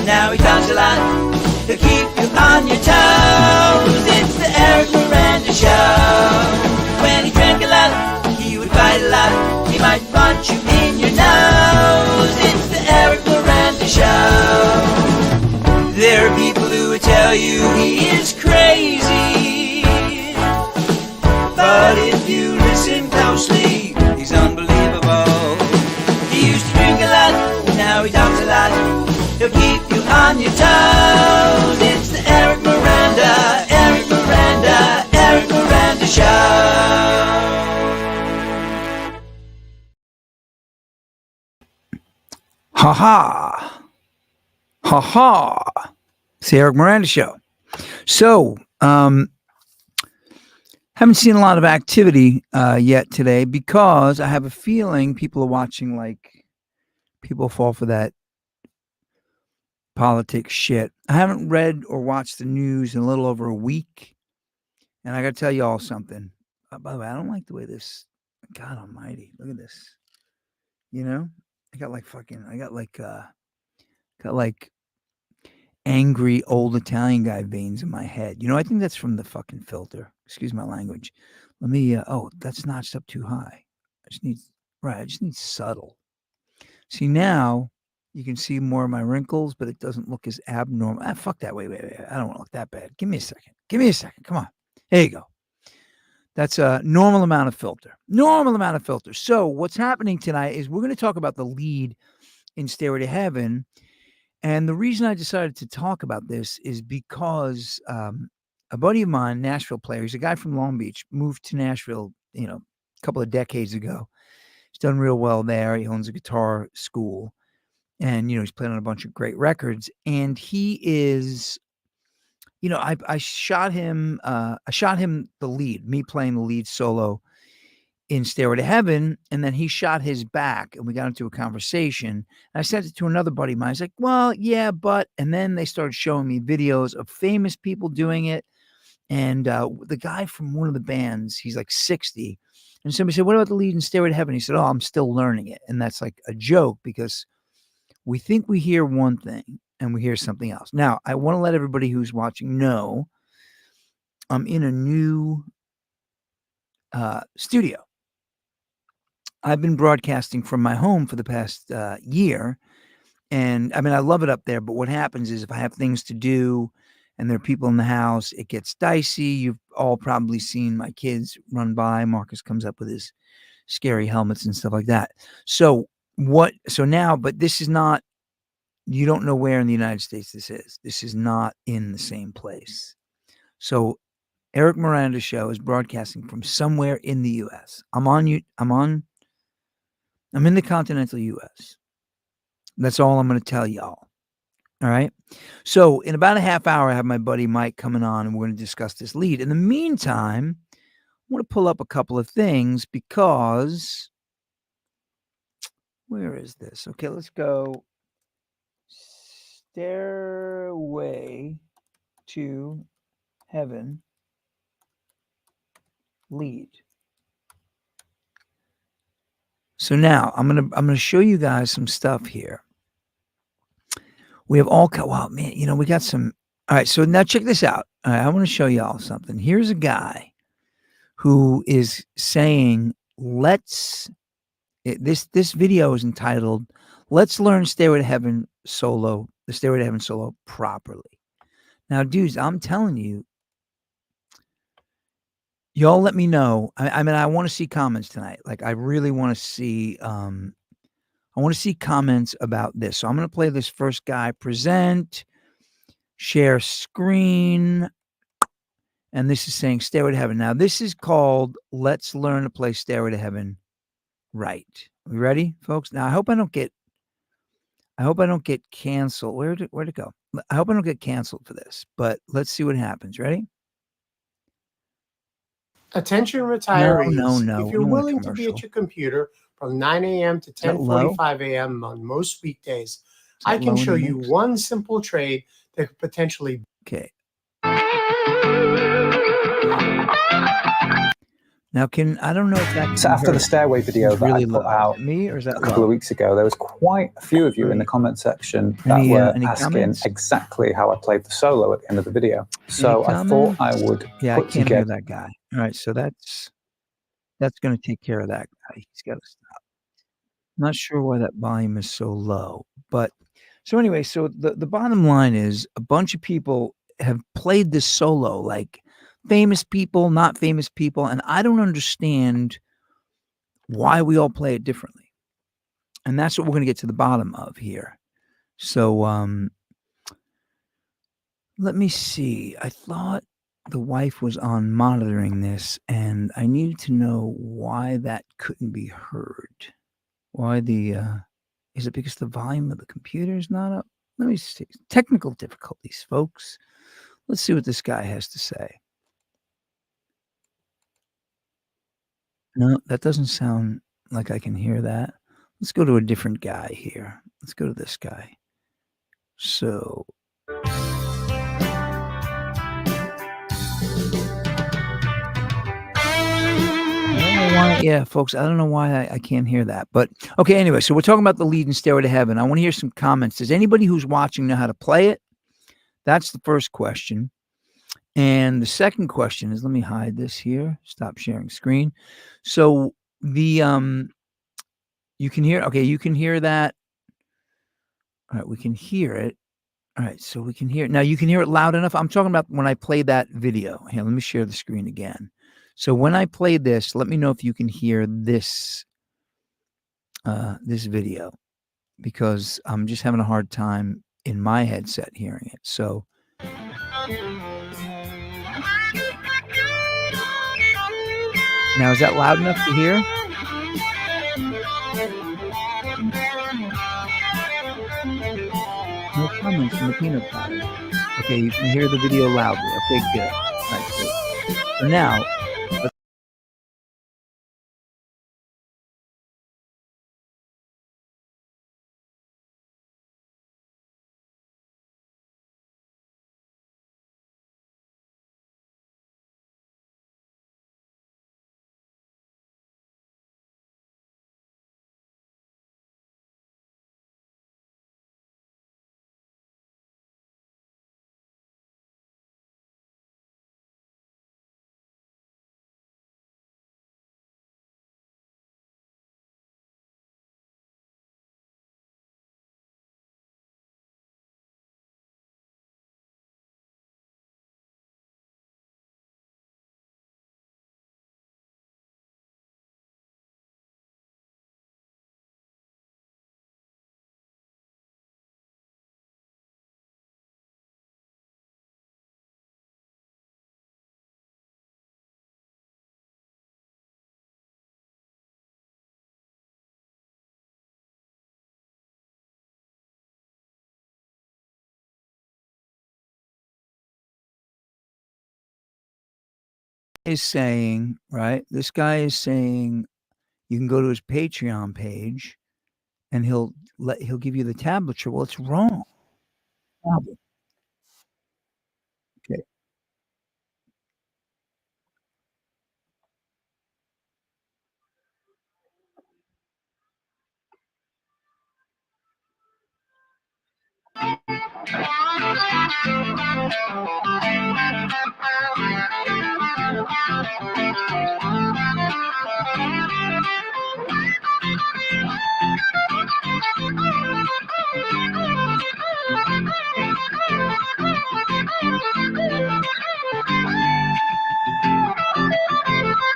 now he talks a lot. He'll keep you on your toes. It's the Eric Miranda Show. When he drank a lot, he would fight a lot. He might punch you in your nose. It's the Eric Miranda Show. There are people who would tell you he is crazy, but if you listen closely, he's unbelievable. He used to drink a lot, now he talks a lot. He'll keep you on your toes. It's the Eric Miranda, Eric Miranda, Eric Miranda Show. Ha ha. Ha ha. It's the Eric Miranda Show. So, haven't seen a lot of activity yet today because I have a feeling people are watching like people fall for that politics shit. I haven't read or watched the news in a little over a week. And I got to tell you all something. By the way, I don't like the way this, God almighty, look at this. You know, I got like angry old Italian guy veins in my head. You know, I think that's from the fucking filter. Excuse my language. Let me, that's notched up too high. I just need subtle. See, now you can see more of my wrinkles, but it doesn't look as abnormal. Fuck that. Wait. I don't want to look that bad. Give me a second. Come on. There you go. That's a normal amount of filter. So what's happening tonight is we're going to talk about the lead in Stairway to Heaven. And the reason I decided to talk about this is because a buddy of mine, Nashville player, he's a guy from Long Beach, moved to Nashville, a couple of decades ago. He's done real well there. He owns a guitar school. And, he's playing on a bunch of great records. And he is, I shot him the lead, me playing the lead solo in Stairway to Heaven. And then he shot his back and we got into a conversation. And I sent it to another buddy of mine. He's like, well, yeah, but, and then they started showing me videos of famous people doing it. And the guy from one of the bands, he's like 60. And somebody said, what about the lead in Stairway to Heaven? He said, oh, I'm still learning it. And that's like a joke because we think we hear one thing and we hear something else. Now, I want to let everybody who's watching know I'm in a new studio. I've been broadcasting from my home for the past year. And I mean, I love it up there. But what happens is if I have things to do and there are people in the house, it gets dicey. You've all probably seen my kids run by. Marcus comes up with his scary helmets and stuff like that. So now, but this is not, you don't know where in the United States this is. This is not in the same place. So Eric Miranda Show is broadcasting from somewhere in the US. I'm in the continental US. That's all I'm going to tell y'all. All right. So in about a half hour, I have my buddy Mike coming on and we're going to discuss this lead. In the meantime, I want to pull up a couple of things because where is this? Okay, let's go. Stairway to Heaven lead. So now I'm gonna show you guys some stuff here. We have all wow, man, we got some. All right, so now check this out. All right, I want to show y'all something. Here's a guy who is saying, this video is entitled, Let's Learn Stairway to Heaven Solo, the Stairway to Heaven Solo properly. Now, dudes, I'm telling you, y'all let me know. I mean, I want to see comments tonight. Like, I really want to see, comments about this. So I'm going to play this first guy, present, share screen. And this is saying Stairway to Heaven. Now, this is called Let's Learn to Play Stairway to Heaven Right. Are we ready, folks? Now, I hope I don't get canceled. Where'd it go? I hope I don't get canceled for this, but let's see what happens. Ready? Attention retirees. No. If you're willing to be at your computer from 9 a.m. to 10:45 a.m. on most weekdays, I can show you one simple trade that could potentially. Now, I don't know if that. So after the Stairway video that really I put out me, or is that a couple of weeks ago, there was quite a few of you in the comment section that were asking comments? exactly how I played the solo at the end of the video. So I thought I would I can't hear that guy. All right, so that's going to take care of that guy. He's got to stop. Not sure why that volume is so low, but so anyway, so the bottom line is a bunch of people have played this solo, like famous people, not famous people, and I don't understand why we all play it differently. And that's what we're going to get to the bottom of here. So let me see. I thought the wife was on monitoring this, and I needed to know why that couldn't be heard. Why is it because the volume of the computer is not up? Let me see. Technical difficulties, folks. Let's see what this guy has to say. No, that doesn't sound like I can hear that. Let's go to a different guy here. Let's go to this guy. So yeah, folks, I don't know why I can't hear that. But okay, anyway, so we're talking about the lead in Stairway to Heaven. I want to hear some comments. Does anybody who's watching know how to play it? That's the first question. And the second question is, let me hide this here. Stop sharing screen. So the you can hear, okay, you can hear that. All right, we can hear it. All right, so we can hear it. Now you can hear it loud enough. I'm talking about when I play that video. Here, let me share the screen again. So when I play this, let me know if you can hear this this video, because I'm just having a hard time in my headset hearing it. So now, is that loud enough to hear? No comments from the peanut gallery. Okay, you can hear the video loudly. Okay, good. All right, good. So now, is saying, right? This guy is saying you can go to his Patreon page and he'll give you the tablature. Well, it's wrong. Okay.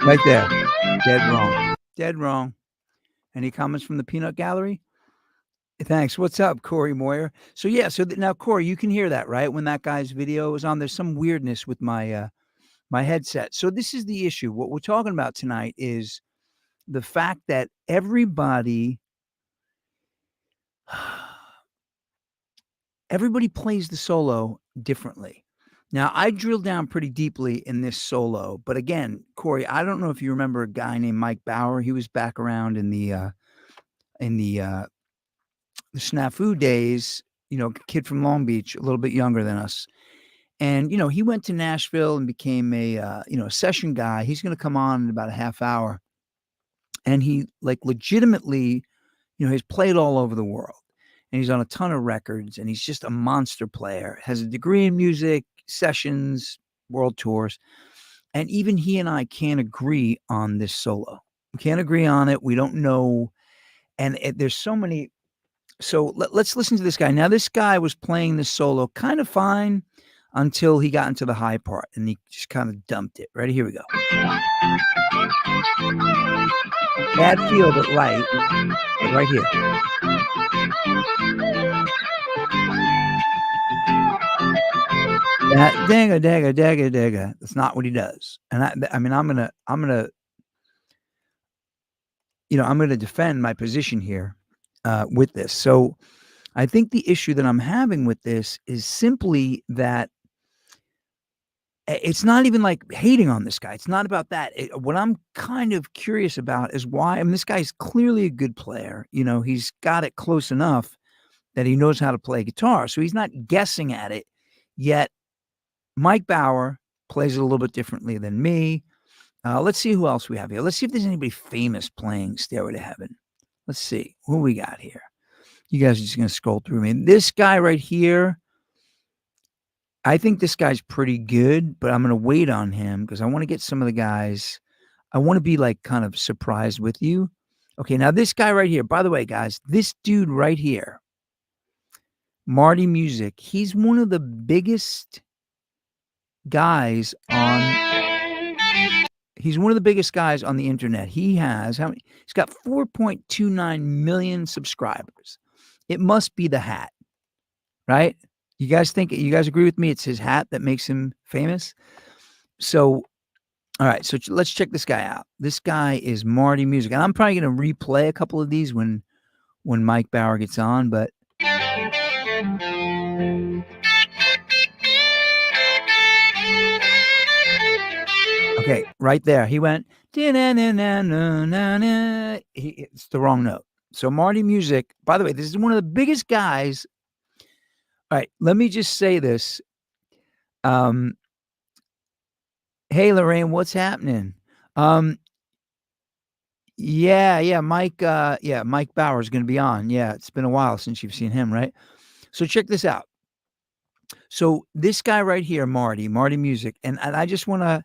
Right there. Dead wrong. Dead wrong. Any comments from the peanut gallery? Thanks. What's up, Corey Moyer? So yeah, so now Corey, you can hear that, right? When that guy's video was on, there's some weirdness with my my headset. So this is the issue. What we're talking about tonight is the fact that everybody plays the solo differently. Now, I drilled down pretty deeply in this solo, but again, Corey, I don't know if you remember a guy named Mike Bauer. He was back around in the Snafu days, you know, kid from Long Beach, a little bit younger than us. And, he went to Nashville and became a, a session guy. He's going to come on in about a half hour. And he legitimately, he's played all over the world and he's on a ton of records and he's just a monster player, has a degree in music, sessions, world tours. And even he and I can't agree on this solo. We can't agree on it. We don't know. And there's so many. So let's listen to this guy. Now, this guy was playing this solo kind of fine until he got into the high part and he just kind of dumped it. Ready? Here we go. Bad feel, but right here. That dagga, dagga, dagga, dagga. That's not what he does. And I'm gonna defend my position here with this. So I think the issue that I'm having with this is simply that it's not even like hating on this guy. It's not about that. What I'm kind of curious about is why. I mean, this guy's clearly a good player. He's got it close enough that he knows how to play guitar. So he's not guessing at it. Yet Mike Bauer plays it a little bit differently than me. Let's see who else we have here. Let's see if there's anybody famous playing Stairway to Heaven. Let's see who we got here. You guys are just going to scroll through me. This guy right here, I think this guy's pretty good, but I'm going to wait on him because I want to get some of the guys. I want to be kind of surprised with you. Okay, now this guy right here, by the way, guys, this dude right here, Marty Music, he's one of the biggest guys on the internet. He has he's got 4.29 million subscribers. It must be the hat, right? You guys agree with me? It's his hat that makes him famous. So, all right. So let's check this guy out. This guy is Marty Music. And I'm probably going to replay a couple of these when Mike Bauer gets on, but okay, right there. He went, it's the wrong note. So Marty Music, by the way, this is one of the biggest guys. All right, let me just say this. Hey, Lorraine, what's happening? Yeah, Mike. Mike Bauer is going to be on. Yeah, it's been a while since you've seen him, right? So check this out. So this guy right here, Marty Music, and I just want to.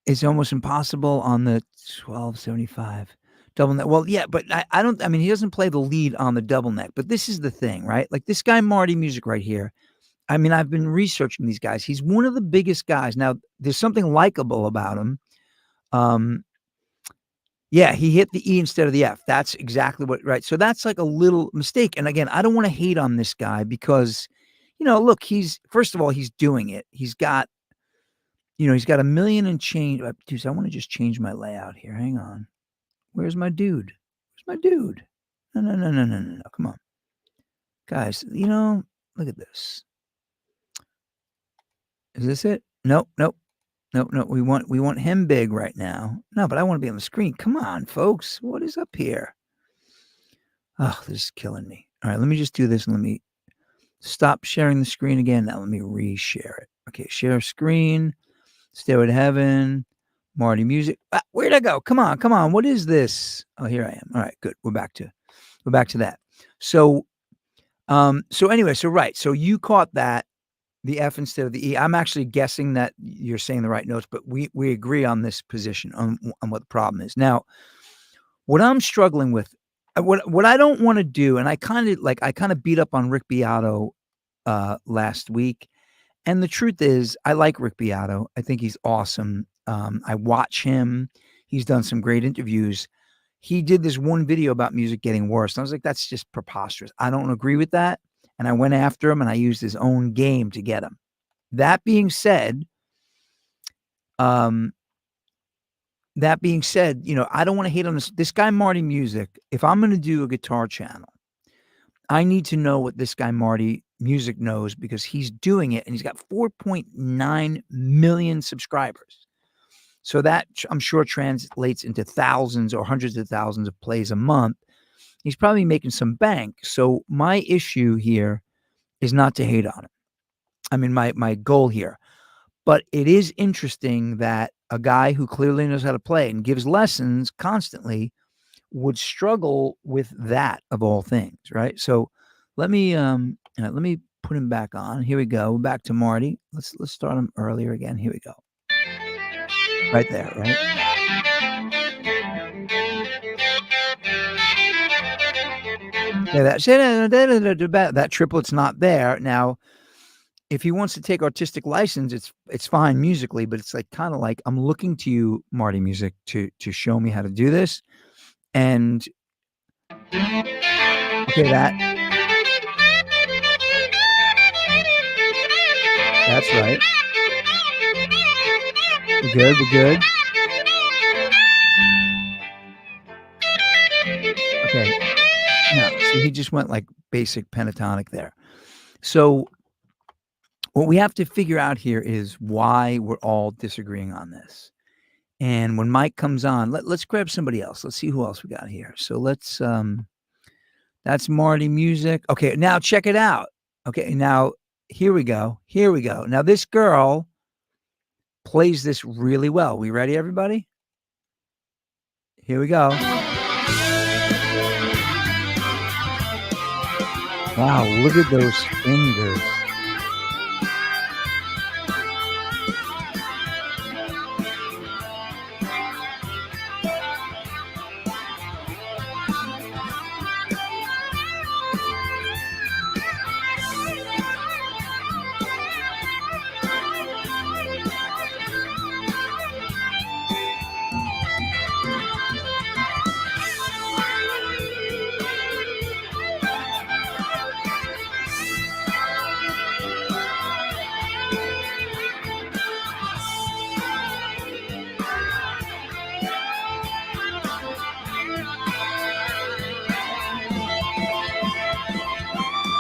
It's almost impossible on the 1275 double neck. Well, yeah, but I don't. I mean, he doesn't play the lead on the double neck. But this is the thing, right? Like this guy, Marty Music, right here. I mean, I've been researching these guys. He's one of the biggest guys. Now, there's something likable about him. Yeah, he hit the E instead of the F. That's exactly what, right? So that's like a little mistake. And again, I don't want to hate on this guy because, look, first of all, he's doing it. He's got, he's got 1 million and change. Dude, I want to just change my layout here. Hang on. Where's my dude? No. Come on. Guys, look at this. Is this it? Nope. We want him big right now. No, but I want to be on the screen. Come on, folks. What is up here? Oh, this is killing me. All right, let me just do this and let me stop sharing the screen again. Now let me reshare it. Okay, share screen. Stairway to Heaven. Marty Music. Where'd I go? Come on. What is this? Oh, here I am. All right, good. We're back to that. So anyway, so you caught that. The F instead of the E. I'm actually guessing that you're saying the right notes, but we agree on this position on what the problem is. Now, what I'm struggling with, what I don't want to do, and I kind of beat up on Rick Beato last week, and the truth is, I like Rick Beato. I think he's awesome. I watch him. He's done some great interviews. He did this one video about music getting worse. And I was like, that's just preposterous. I don't agree with that. And I went after him and I used his own game to get him. That being said, I don't want to hate on this guy, Marty Music. If I'm going to do a guitar channel, I need to know what this guy, Marty Music, knows because he's doing it and he's got 4.9 million subscribers. So that I'm sure translates into thousands or hundreds of thousands of plays a month. He's probably making some bank. So my issue here is not to hate on him. I mean, my goal here. But it is interesting that a guy who clearly knows how to play and gives lessons constantly would struggle with that of all things, right? So let me put him back on. Here we go. Back to Marty. Let's start him earlier again. Here we go. Right there, right? Yeah, that triplet's not there. Now, if he wants to take artistic license, it's fine musically, but it's like kind of like I'm looking to you, Marty Music, to show me how to do this. And okay, that's right. We're good. Okay. No, see, he just went like basic pentatonic there. So what we have to figure out here is why we're all disagreeing on this. And when Mike comes on, let's grab somebody else. Let's see who else we got here. So let's that's Marty Music. Okay, now check it out. Okay, now here we go. Now this girl plays this really well. We ready, everybody? Here we go. Wow, look at those fingers.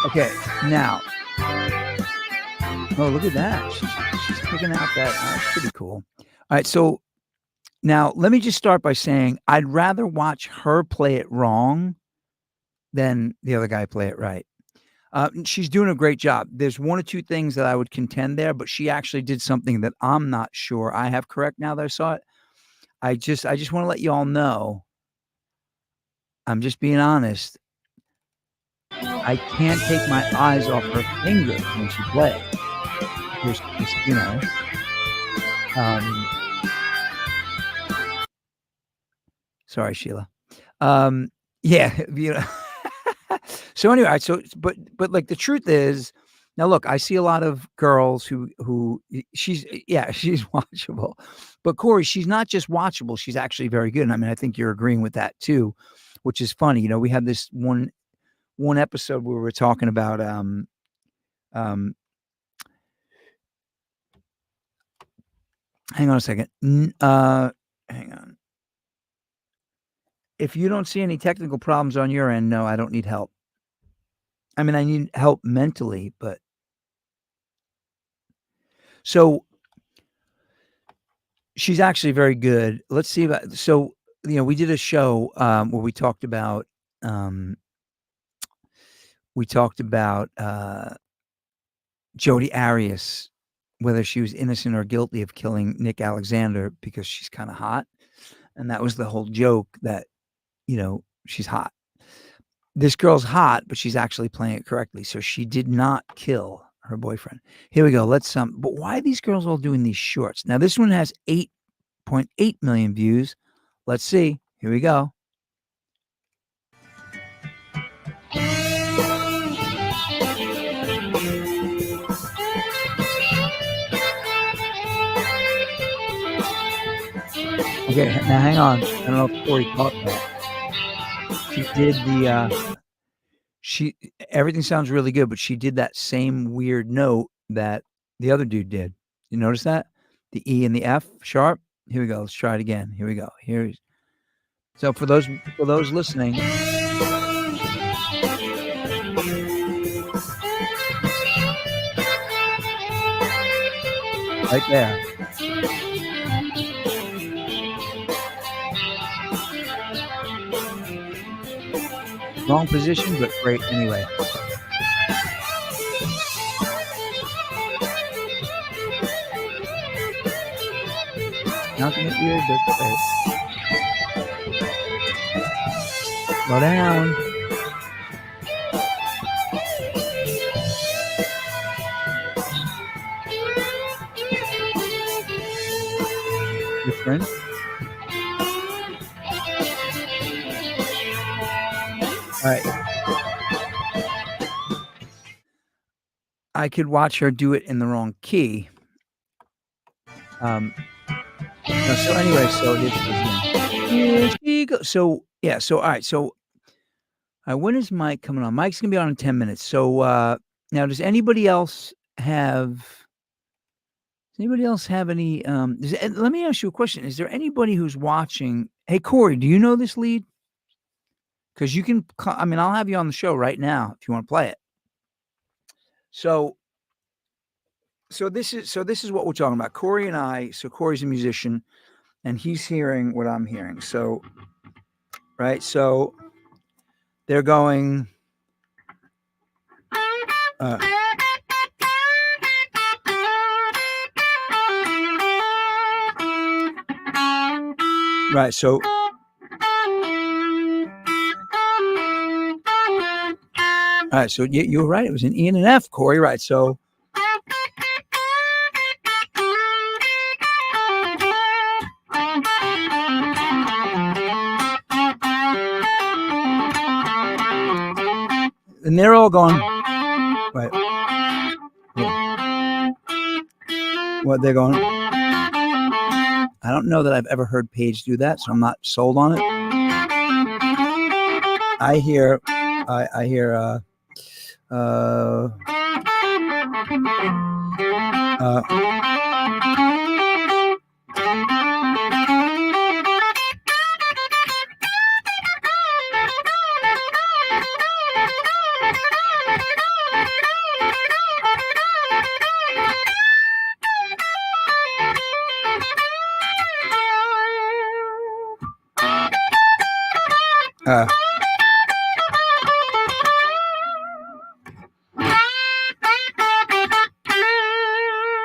Okay, now. Oh, look at that. She's picking out that. Oh, that's pretty cool. All right, so now let me just start by saying I'd rather watch her play it wrong than the other guy play it right. She's doing a great job. There's one or two things that I would contend there, but she actually did something that I'm not sure I have correct now that I saw it. I just want to let you all know. I'm just being honest. I can't take my eyes off her fingers when she plays. There's, you know. Sorry, Sheila. Yeah, you know. So anyway, but like the truth is, now look, I see a lot of girls who she's watchable, but Corey, she's not just watchable; she's actually very good. And I mean, I think you're agreeing with that too, which is funny. You know, we had this one episode where we were talking about hang on a second. Hang on. If you don't see any technical problems on your end, no, I don't need help. I mean, I need help mentally, but so she's actually very good. Let's see about, so, you know, we did a show where we talked about Jodi Arias, whether she was innocent or guilty of killing Nick Alexander because she's kind of hot. And that was the whole joke that, you know, she's hot. This girl's hot, but she's actually playing it correctly. So she did not kill her boyfriend. Here we go. But why are these girls all doing these shorts? Now, this one has 8.8 million views. Let's see. Here we go. Okay, now hang on. I don't know if Corey caught that. She did everything sounds really good, but she did that same weird note that the other dude did. You notice that? The E and the F sharp. Here we go. Let's try it again. Here we go. So for those listening. Right there. Wrong position, but great anyway. Not to get weird, but okay. Slow down. Different. All right. I could watch her do it in the wrong key. No, so anyway, so here she goes. So yeah, so all right, so when is Mike coming on? Mike's gonna be on in 10 minutes. So now, does anybody else have any? Let me ask you a question. Is there anybody who's watching? Hey, Corey, do you know this lead? Because you can. I mean, I'll have you on the show right now if you want to play it. So this is what we're talking about. Corey and I. So Corey's a musician, and he's hearing what I'm hearing. So, right. So they're going. Right. So. All right. So you were right. It was an E and an F, Corey. Right. So. And they're all going, right. What they're going. I don't know that I've ever heard Paige do that, so I'm not sold on it. I hear.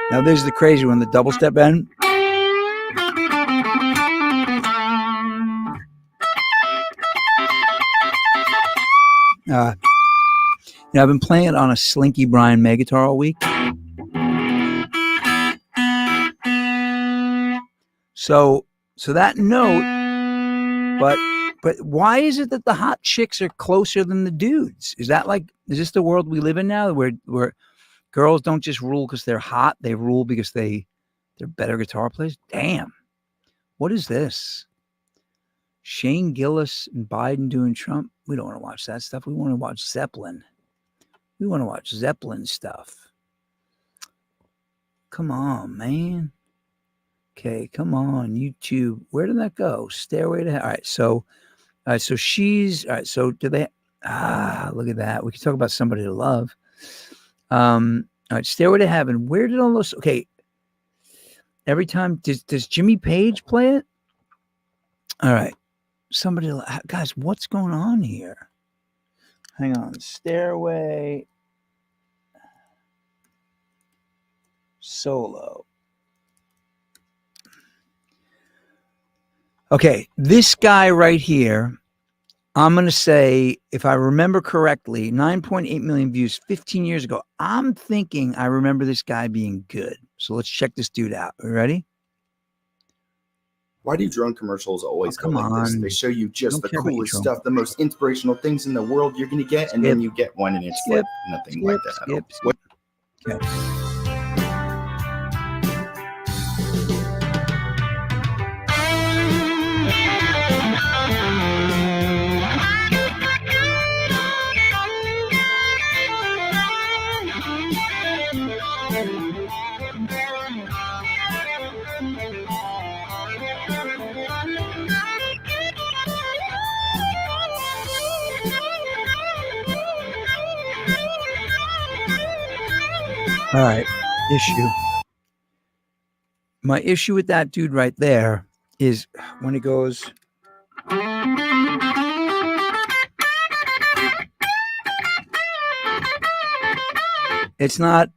Now there's the crazy one, the double step bend. I've been playing it on a Slinky Brian May guitar all week. So that note, but why is it that the hot chicks are closer than the dudes? Is this the world we live in now, where girls don't just rule because they're hot, they rule because they're better guitar players? Damn. What is this? Shane Gillis and Biden doing Trump? We don't want to watch that stuff. We want to watch Zeppelin. We want to watch Zeppelin stuff. Come on, man. Okay, come on, YouTube. Where did that go? Stairway to Heaven. All right, so she's all right. So do they? Look at that. We can talk about somebody to love. All right, Stairway to Heaven. Where did all those? Okay, every time does Jimmy Page play it? All right, somebody, guys, what's going on here? Hang on, Stairway solo. Okay, this guy right here, I'm going to say, if I remember correctly, 9.8 million views 15 years ago. I'm thinking I remember this guy being good. So let's check this dude out. Are you ready? Why do drone commercials always go like this? They show you just the coolest stuff, the most inspirational things in the world you're going to get, and then you get one and it's like nothing like that. Okay. All right, issue. My issue with that dude right there is when he goes. It's not.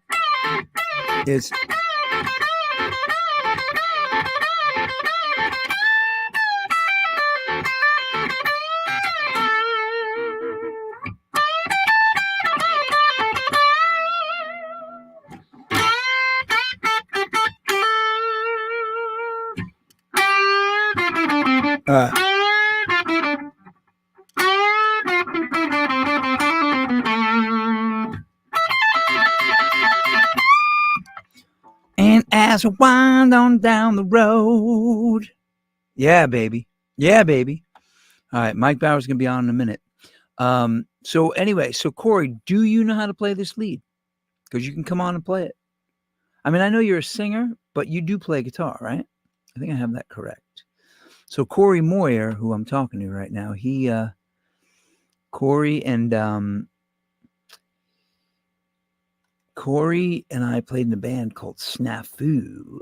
And as I wind on down the road. Yeah, baby. Yeah, baby. All right, Mike Bauer's going to be on in a minute. So anyway, so Corey, do you know how to play this lead? Because you can come on and play it. I mean, I know you're a singer, but you do play guitar, right? I think I have that correct. So Corey Moyer, who I'm talking to right now, Corey and I played in a band called Snafu.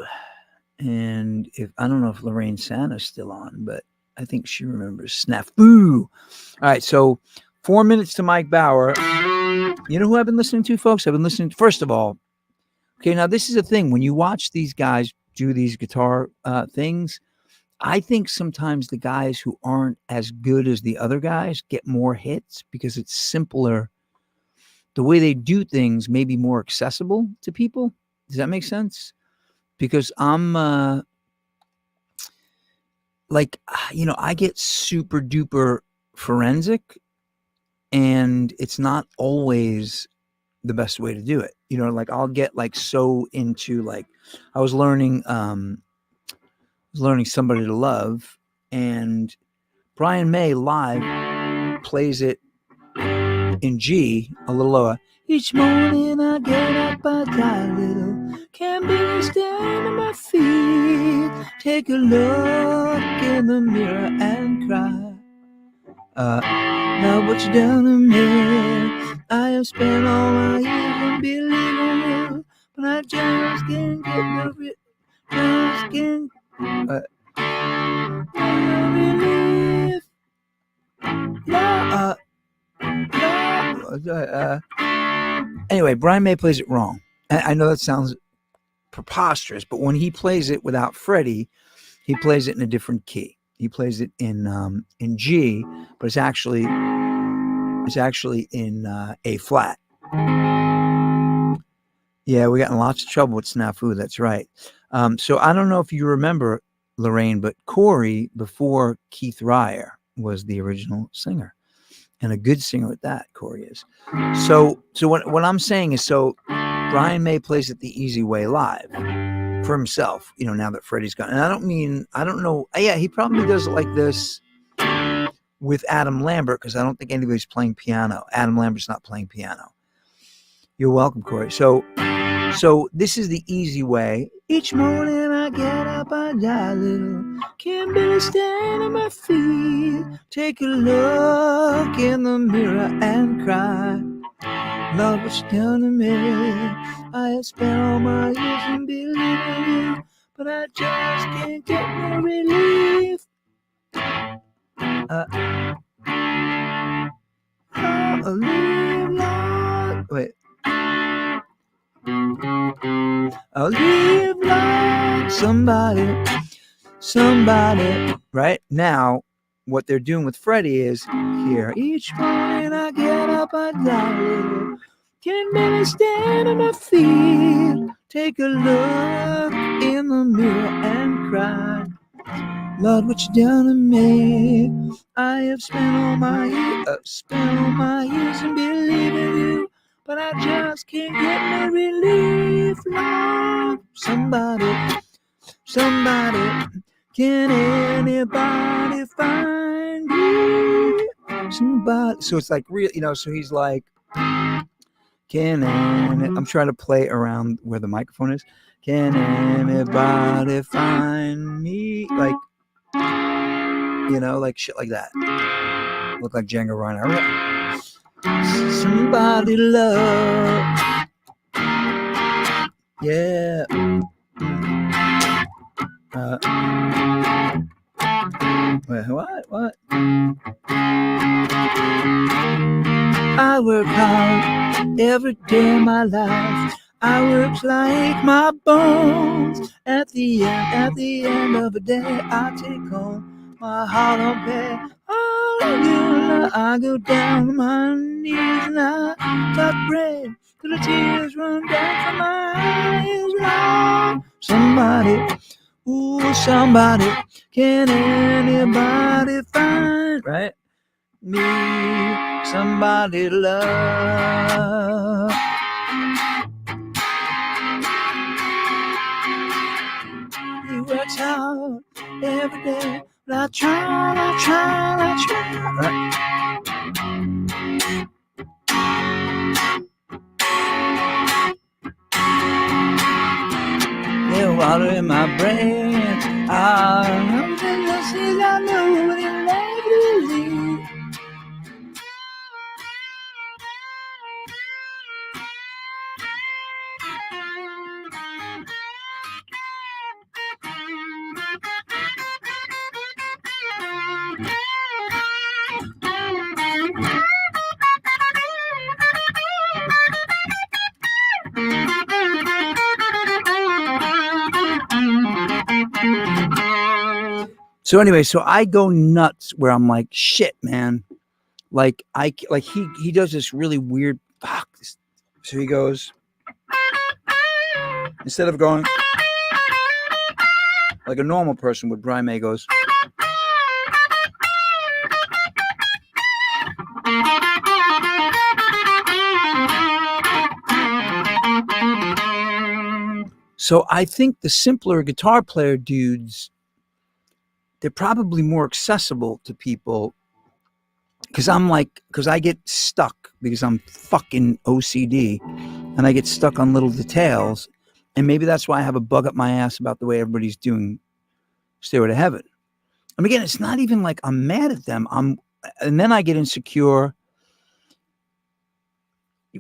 And I don't know if Lorraine Santa's still on, but I think she remembers Snafu. All right, so 4 minutes to Mike Bauer. You know who I've been listening to, folks? I've been listening to, first of all, okay, now this is a thing. When you watch these guys do these guitar things, I think sometimes the guys who aren't as good as the other guys get more hits because it's simpler. The way they do things may be more accessible to people. Does that make sense? Because I'm I get super duper forensic, and it's not always the best way to do it. I'll get so into I was learning Somebody to Love, and Brian May live plays it in G, a little lower. Each morning I get up, I die a little, can't be standing on my feet, take a look in the mirror and cry. Now what you done to me? I have spent all my years in believing you, but I just can't get no relief. Anyway, Brian May plays it wrong. I know that sounds preposterous, but when he plays it without Freddie, he plays it in a different key. He plays it in G, but it's actually in A flat. Yeah, we got in lots of trouble with Snafu. That's right. So I don't know if you remember, Lorraine, but Corey, before Keith Ryer, was the original singer, and a good singer at that. Corey is. So what I'm saying is, Brian May plays it the easy way live for himself. Now that Freddie's gone, and I don't know. Yeah, he probably does it like this with Adam Lambert, because I don't think anybody's playing piano. Adam Lambert's not playing piano. You're welcome, Corey. So this is the easy way. Each morning I get up, I die a little, can't barely stand on my feet, take a look in the mirror and cry. Love, what you done to me? I have spent all my years in believing you, but I just can't get no relief. I'll live long. Wait. I'll live like somebody. Right now, what they're doing with Freddie is here. Each morning I get up, I die a little, can't barely stand on my feet, take a look in the mirror and cry. Lord, what you done to me? I have spent all my years in believing you, but I just can't get no relief. Lord, somebody, can anybody find me? Somebody. So it's like real, so he's like, I'm trying to play around where the microphone is. Can anybody find me? Like shit like that. Look like Django Reinhardt. Somebody love. Yeah. What? I work hard every day of my life. I work like my bones. At the end of the day, I take home my hard-earned pay. I go down on my knees and I start praying till the tears run down from my eyes. Lord, somebody, Ooh, somebody, can anybody find, right? Me, somebody love. He works hard every day, but I try. Right? There's water in my brain. I'm just I know what it like to leave. So anyway, so I go nuts where I'm like, shit, man. Like he does this really weird fuck. So he goes, instead of going like a normal person would, Brian May goes. So I think the simpler guitar player dudes, they're probably more accessible to people because I get stuck because I'm fucking OCD and I get stuck on little details. And maybe that's why I have a bug up my ass about the way everybody's doing Stairway to Heaven. And again, it's not even like I'm mad at them. And then I get insecure.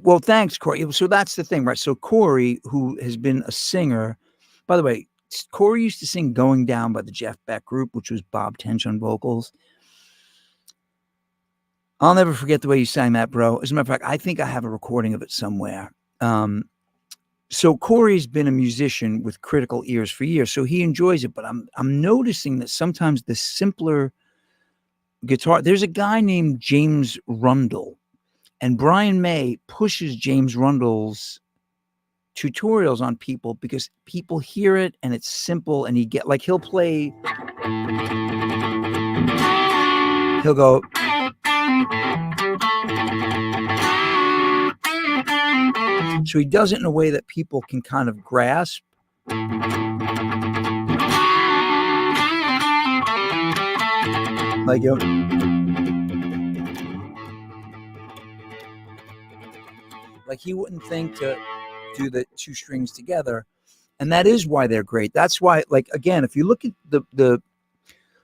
Well, thanks, Corey. So that's the thing, right? So Corey, who has been a singer, by the way, Corey used to sing Going Down by the Jeff Beck Group, which was Bob Tench on vocals. I'll never forget the way you sang that, bro. As a matter of fact, I think I have a recording of it somewhere. So Corey's been a musician with critical ears for years, so he enjoys it. But I'm noticing that sometimes the simpler guitar, there's a guy named James Rundle, and Brian May pushes James Rundle's tutorials on people because people hear it and it's simple, and he'll play, he'll go. So he does it in a way that people can kind of grasp. Like, like he wouldn't think to do the two strings together. And that is why they're great. That's why, like, again, if you look at the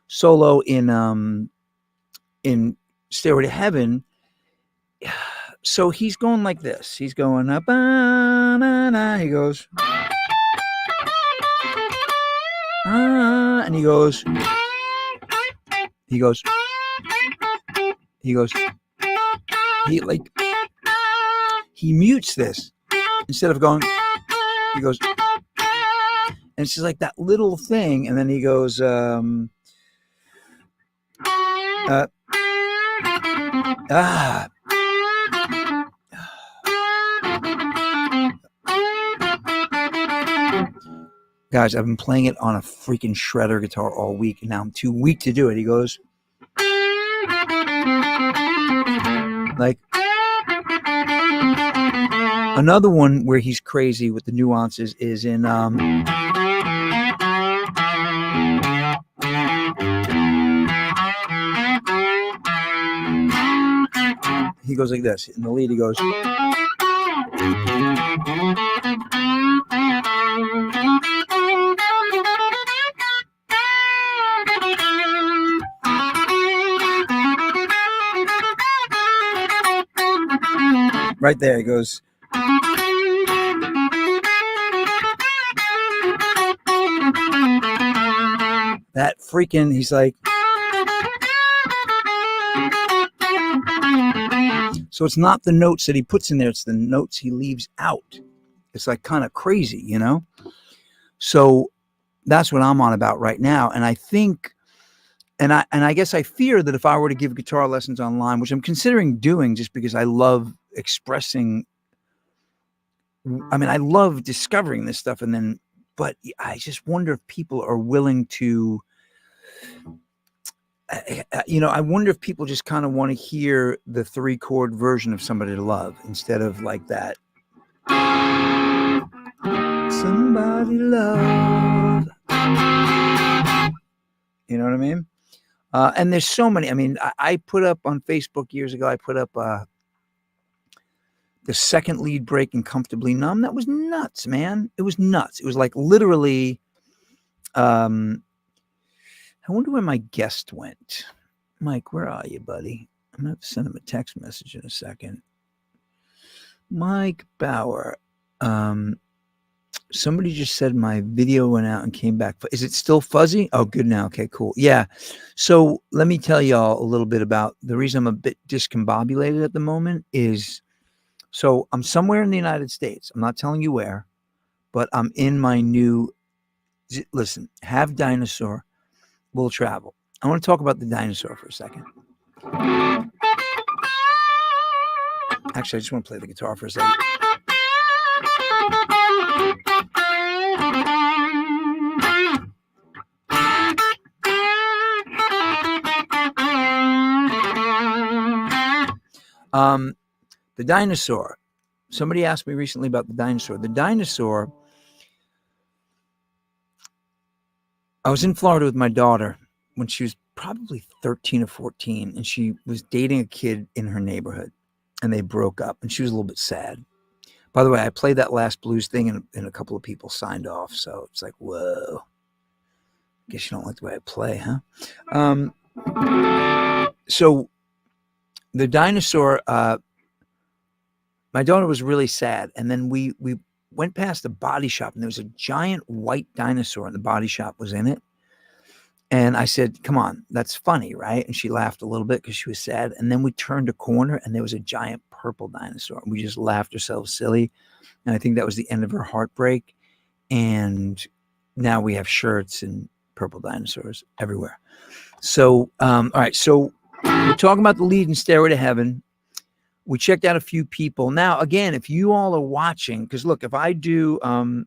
solo in Stairway to Heaven, so he's going like this. He's going up, he goes, and he goes, he mutes this instead of going, he goes, and it's just like that little thing, and then he goes, Guys, I've been playing it on a freaking shredder guitar all week, and now I'm too weak to do it. He goes, like, another one where he's crazy with the nuances is in he goes like this. In the lead, he goes, right there, he goes, that freaking, he's like, so it's not the notes that he puts in there, it's the notes he leaves out. It's like kind of crazy, you know? So that's what I'm on about right now. And I think, and I guess I fear that if I were to give guitar lessons online, which I'm considering doing just because I love expressing, I mean, I love discovering this stuff and then but I just wonder if people are willing to, I wonder if people just kind of want to hear the 3-chord version of Somebody to Love instead of like that. Somebody to love. You know what I mean? And there's so many. I mean, I put up on Facebook years ago, I put up the second lead break in Comfortably Numb. That was nuts, man. It was nuts. It was like literally, I wonder where my guest went. Mike, where are you, buddy? I'm going to have to send him a text message in a second. Mike Bauer. Somebody just said my video went out and came back. Is it still fuzzy? Oh, good now. Okay, cool. Yeah. So let me tell y'all a little bit about the reason I'm a bit discombobulated at the moment is, so I'm somewhere in the United States. I'm not telling you where, but I'm in my new, listen, have dinosaur, will travel. I want to talk about the dinosaur for a second. Actually, I just want to play the guitar for a second. The dinosaur. Somebody asked me recently about the dinosaur. The dinosaur, I was in Florida with my daughter when she was probably 13 or 14, and she was dating a kid in her neighborhood, and they broke up, and she was a little bit sad. By the way, I played that last blues thing, and a couple of people signed off, so it's like, whoa. Guess you don't like the way I play, huh? So the dinosaur, my daughter was really sad, and then we went past a body shop, and there was a giant white dinosaur, and the body shop was in it. And I said, come on, that's funny, right? And she laughed a little bit because she was sad. And then we turned a corner, and there was a giant purple dinosaur. And we just laughed ourselves silly. And I think that was the end of her heartbreak. And now we have shirts and purple dinosaurs everywhere. So, all right. So we're talking about the lead in Stairway to Heaven. We checked out a few people. Now, again, if you all are watching, because look, if I do, all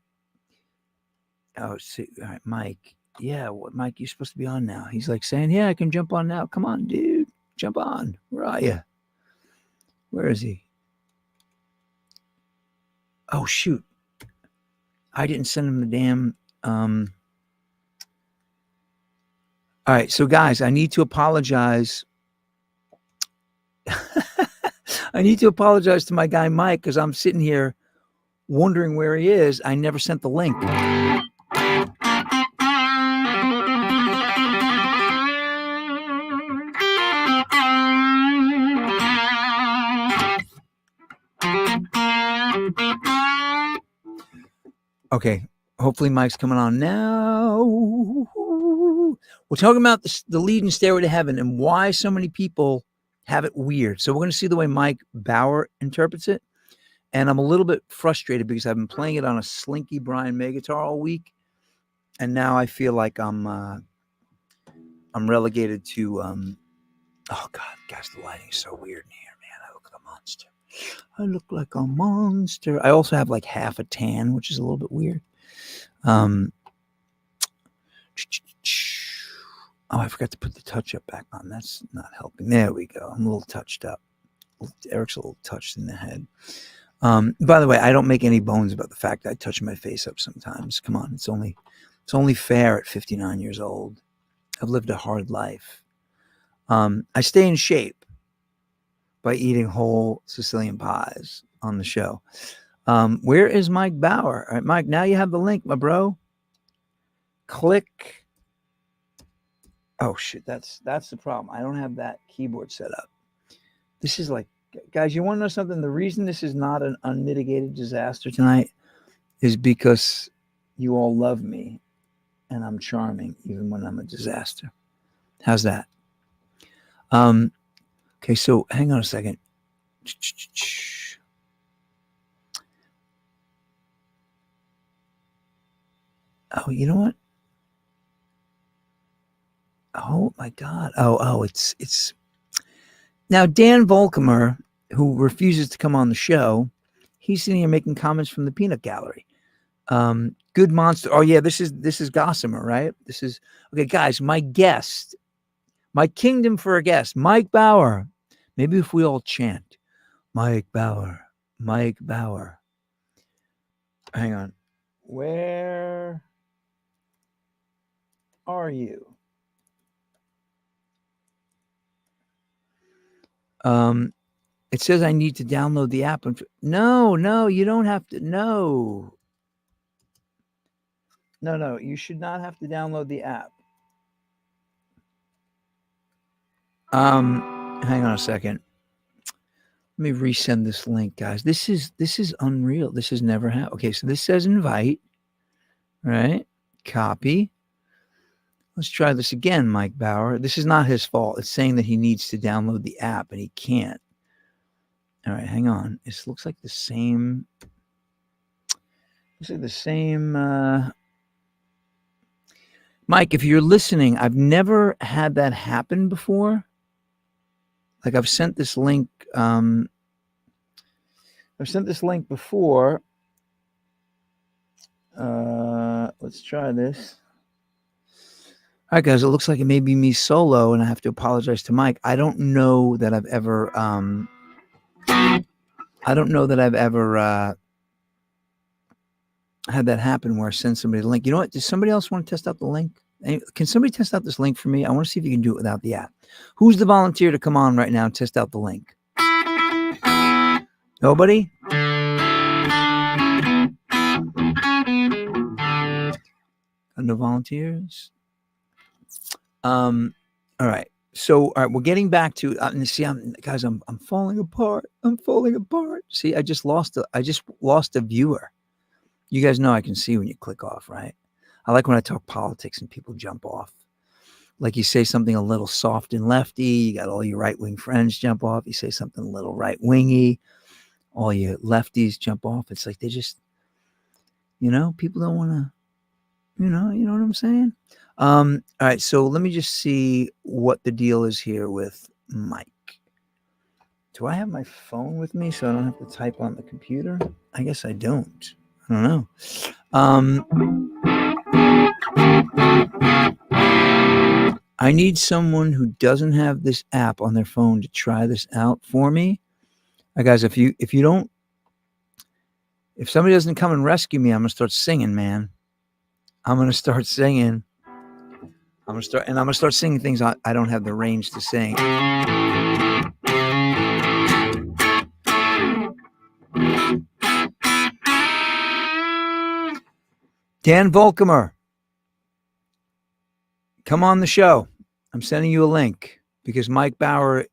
right, Mike. Yeah, Mike, you're supposed to be on now. He's like saying, yeah, I can jump on now. Come on, dude. Jump on. Where are you? Where is he? Oh, shoot. I didn't send him the damn. All right, so guys, I need to apologize. I need to apologize to my guy, Mike, because I'm sitting here wondering where he is. I never sent the link. Okay, hopefully Mike's coming on now. We're talking about the lead in Stairway to Heaven and why so many people have it weird. So we're going to see the way Mike Bauer interprets it. And I'm a little bit frustrated because I've been playing it on a Slinky Brian May guitar all week. And now I feel like I'm relegated to, oh God, gosh, the lighting is so weird in here, man. I look like a monster. I look like a monster. I also have like half a tan, which is a little bit weird. Oh, I forgot to put the touch-up back on. That's not helping. There we go. I'm a little touched up. Eric's a little touched in the head. By the way, I don't make any bones about the fact that I touch my face up sometimes. Come on, it's only fair at 59 years old. I've lived a hard life. I stay in shape by eating whole Sicilian pies on the show. Where is Mike Bauer? All right, Mike, now you have the link, my bro. Click. Oh shit, that's the problem. I don't have that keyboard set up. This is like, guys, you want to know something? The reason this is not an unmitigated disaster tonight is because you all love me and I'm charming even when I'm a disaster. How's that? Okay, so hang on a second. Oh, you know what? Oh my God. Oh, it's now Dan Volkamer, who refuses to come on the show. He's sitting here making comments from the peanut gallery. Good monster. Oh yeah, this is Gossamer, right? This is okay, guys. My guest, my kingdom for a guest, Mike Bauer. Maybe if we all chant, Mike Bauer, Mike Bauer. Hang on. Where are you? It says I need to download the app. No, you don't have to. No, you should not have to download the app. Hang on a second. Let me resend this link, guys. This is unreal. This has never happened. Okay, so this says invite, right? Copy. Let's try this again, Mike Bauer. This is not his fault. It's saying that he needs to download the app and he can't. All right, hang on. This looks like the same. Looks like the same. Mike, if you're listening, I've never had that happen before. Like I've sent this link. I've sent this link before. Let's try this. All right, guys. It looks like it may be me solo, and I have to apologize to Mike. I don't know that I've ever. Had that happen where I send somebody the link. You know what? Does somebody else want to test out the link? Can somebody test out this link for me? I want to see if you can do it without the app. Who's the volunteer to come on right now and test out the link? Nobody? No volunteers? All right. So, all right, we're getting back to see. I'm falling apart. I'm falling apart. See, I just lost a viewer. You guys know I can see when you click off, right? I like when I talk politics and people jump off. Like you say something a little soft and lefty, you got all your right-wing friends jump off. You say something a little right-wingy, all your lefties jump off. It's like they just, people don't want to, you know what I'm saying? All right, so let me just see what the deal is here with Mike. Do I have my phone with me so I don't have to type on the computer? I guess I don't. I don't know. I need someone who doesn't have this app on their phone to try this out for me. Guys, if somebody doesn't come and rescue me, I'm gonna start singing, man. I'm gonna start singing. I'm gonna start singing things I don't have the range to sing. Dan Volkamer, come on the show. I'm sending you a link because Mike Bauer,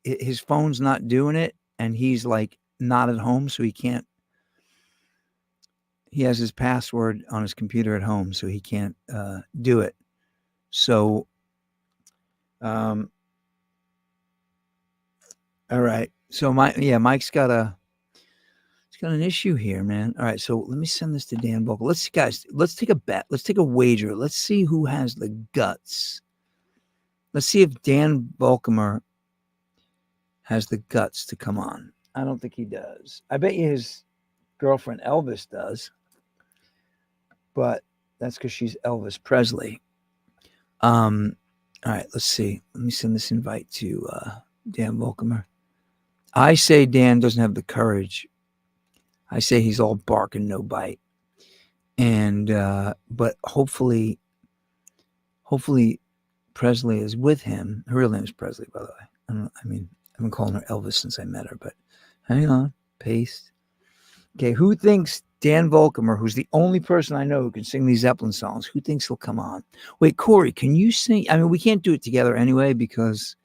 his phone's not doing it, and he's like not at home, so he can't. He has his password on his computer at home, so he can't do it. So, all right. So Mike's got an issue here, man. All right, so let me send this to Dan Volkamer. Let's take a bet. Let's take a wager. Let's see who has the guts. Let's see if Dan Volkamer has the guts to come on. I don't think he does. I bet you his girlfriend Elvis does, but that's because she's Elvis Presley. All right, let's see. Let me send this invite to Dan Volkamer. I say Dan doesn't have the courage. I say he's all bark and no bite. And but hopefully Presley is with him. Her real name is Presley, by the way. I've been calling her Elvis since I met her, but hang on. Paste. Okay, who thinks Dan Volkamer, who's the only person I know who can sing these Zeppelin songs, who thinks he'll come on? Wait, Corey, can you sing? We can't do it together anyway because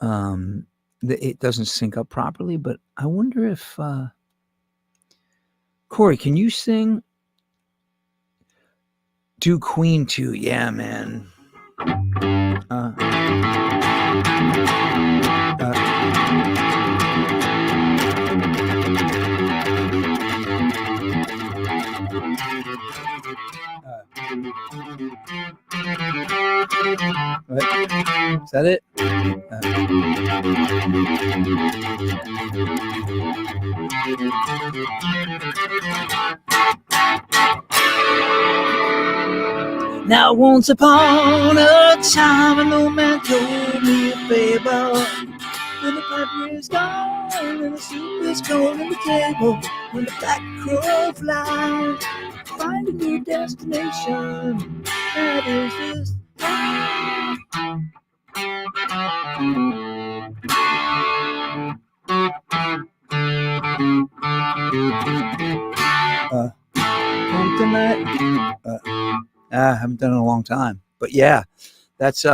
it doesn't sync up properly, but I wonder if Corey, can you sing? Do Queen 2. Yeah, man. Is that it? Now once upon a time, an old man told me a fable. When the piper is gone and the soup is cold on the table, when the black crow flies, find a new destination. That is this. Home tonight. I haven't done it in a long time, but yeah, that's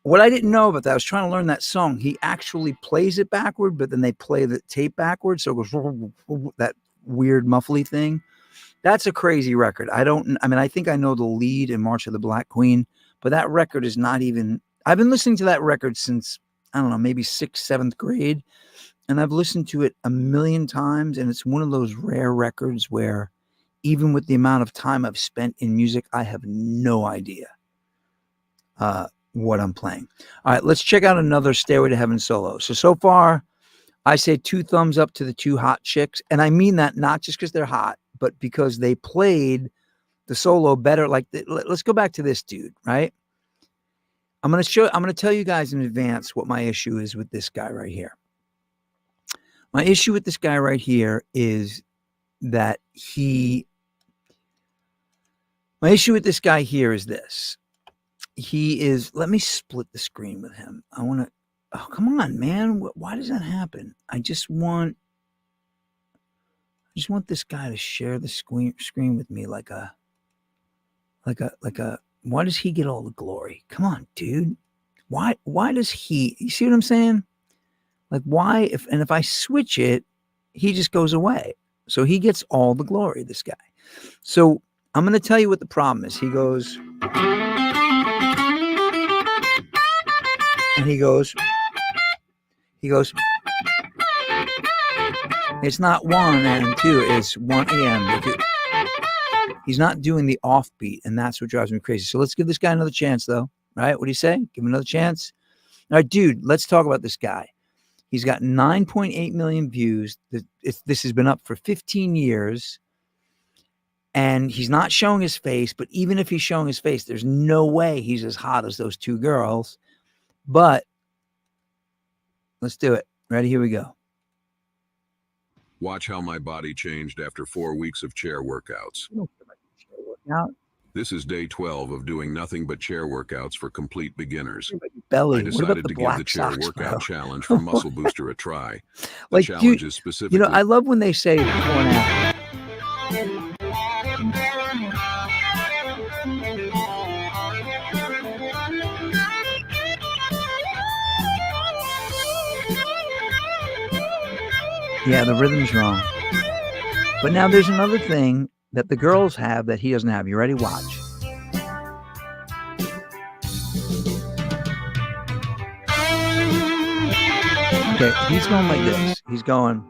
what I didn't know about that. I was trying to learn that song. He actually plays it backward, but then they play the tape backwards, so it goes that weird muffly thing. That's a crazy record. I think I know the lead in March of the Black Queen, but that record is not even. I've been listening to that record since, I don't know, maybe 6th, 7th grade, and I've listened to it a million times, and it's one of those rare records where, even with the amount of time I've spent in music, I have no idea what I'm playing. All right, let's check out another Stairway to Heaven solo. So far, I say 2 thumbs up to the 2 hot chicks. And I mean that not just because they're hot, but because they played the solo better. Like, let's go back to this dude, right? I'm going to tell you guys in advance what my issue is with this guy right here. My issue with this guy right here is that my issue with this guy here is this. Let me split the screen with him. Oh, come on, man. Why does that happen? I just want this guy to share the screen with me like a, why does he get all the glory? Come on, dude. Why does he, you see what I'm saying? Like, why, if I switch it, he just goes away. So he gets all the glory, this guy. So I'm going to tell you what the problem is. He goes, and he goes, it's not 1 and 2, it's 1 a.m. He's not doing the offbeat, and that's what drives me crazy. So let's give this guy another chance, though. Right? What do you say? Give him another chance. All right, dude, let's talk about this guy. He's got 9.8 million views. This has been up for 15 years. And he's not showing his face, but even if he's showing his face, there's no way he's as hot as those 2 girls. But let's do it. Ready? Here we go. Watch how my body changed after 4 weeks of chair workouts. This is day 12 of doing nothing but chair workouts for complete beginners. Belly. I decided to give the chair workout challenge from Muscle Booster a try. The challenge is specifically... I love when they say before and after. Yeah, the rhythm's wrong. But now there's another thing that the girls have that he doesn't have. You ready? Watch. Okay, he's going like this. He's going.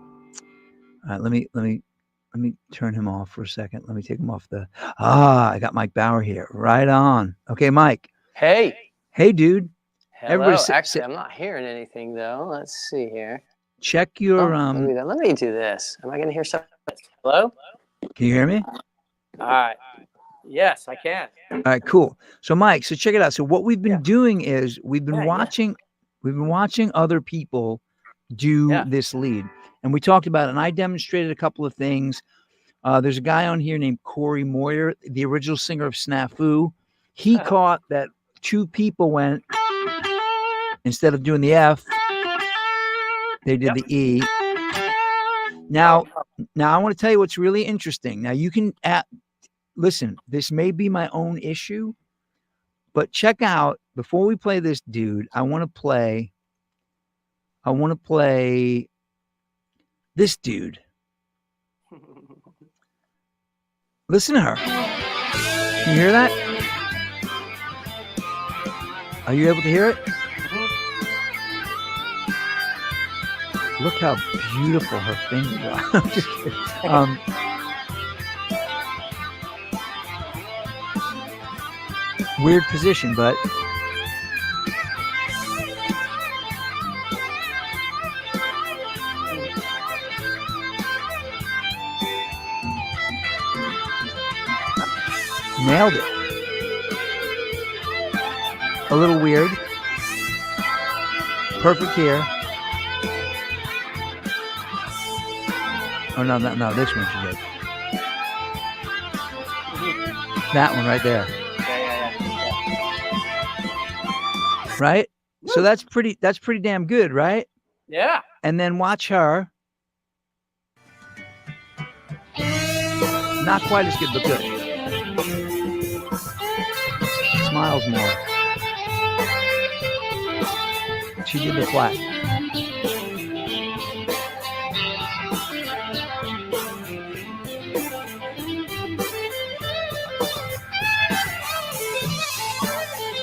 All right, let me turn him off for a second. Let me take him off the. I got Mike Bauer here. Right on. Okay, Mike. Hey. Hey, dude. Hello. Actually, I'm not hearing anything though. Let's see here. Check your Let me do this. Am I going to hear something? Hello? Can you hear me? All right. Yes, I can. All right, cool. So Mike, so check it out. So what we've been doing is we've been watching other people do this lead. And we talked about it, and I demonstrated a couple of things. There's a guy on here named Corey Moyer, the original singer of Snafu. He caught that 2 people went, instead of doing the F, they did the E. Now I want to tell you what's really interesting. Now you can listen, this may be my own issue, but check out, before we play this dude, I want to play this dude. Listen to her. Can you hear that? Are you able to hear it? Look how beautiful her fingers are. I'm just kidding. Weird position, but Nailed it. A little weird. Perfect here. Oh, no, this one she did. That one right there. Yeah. Right? Woo. So that's pretty damn good, right? Yeah. And then watch her. Not quite as good, but good. Smiles more. She did the flat.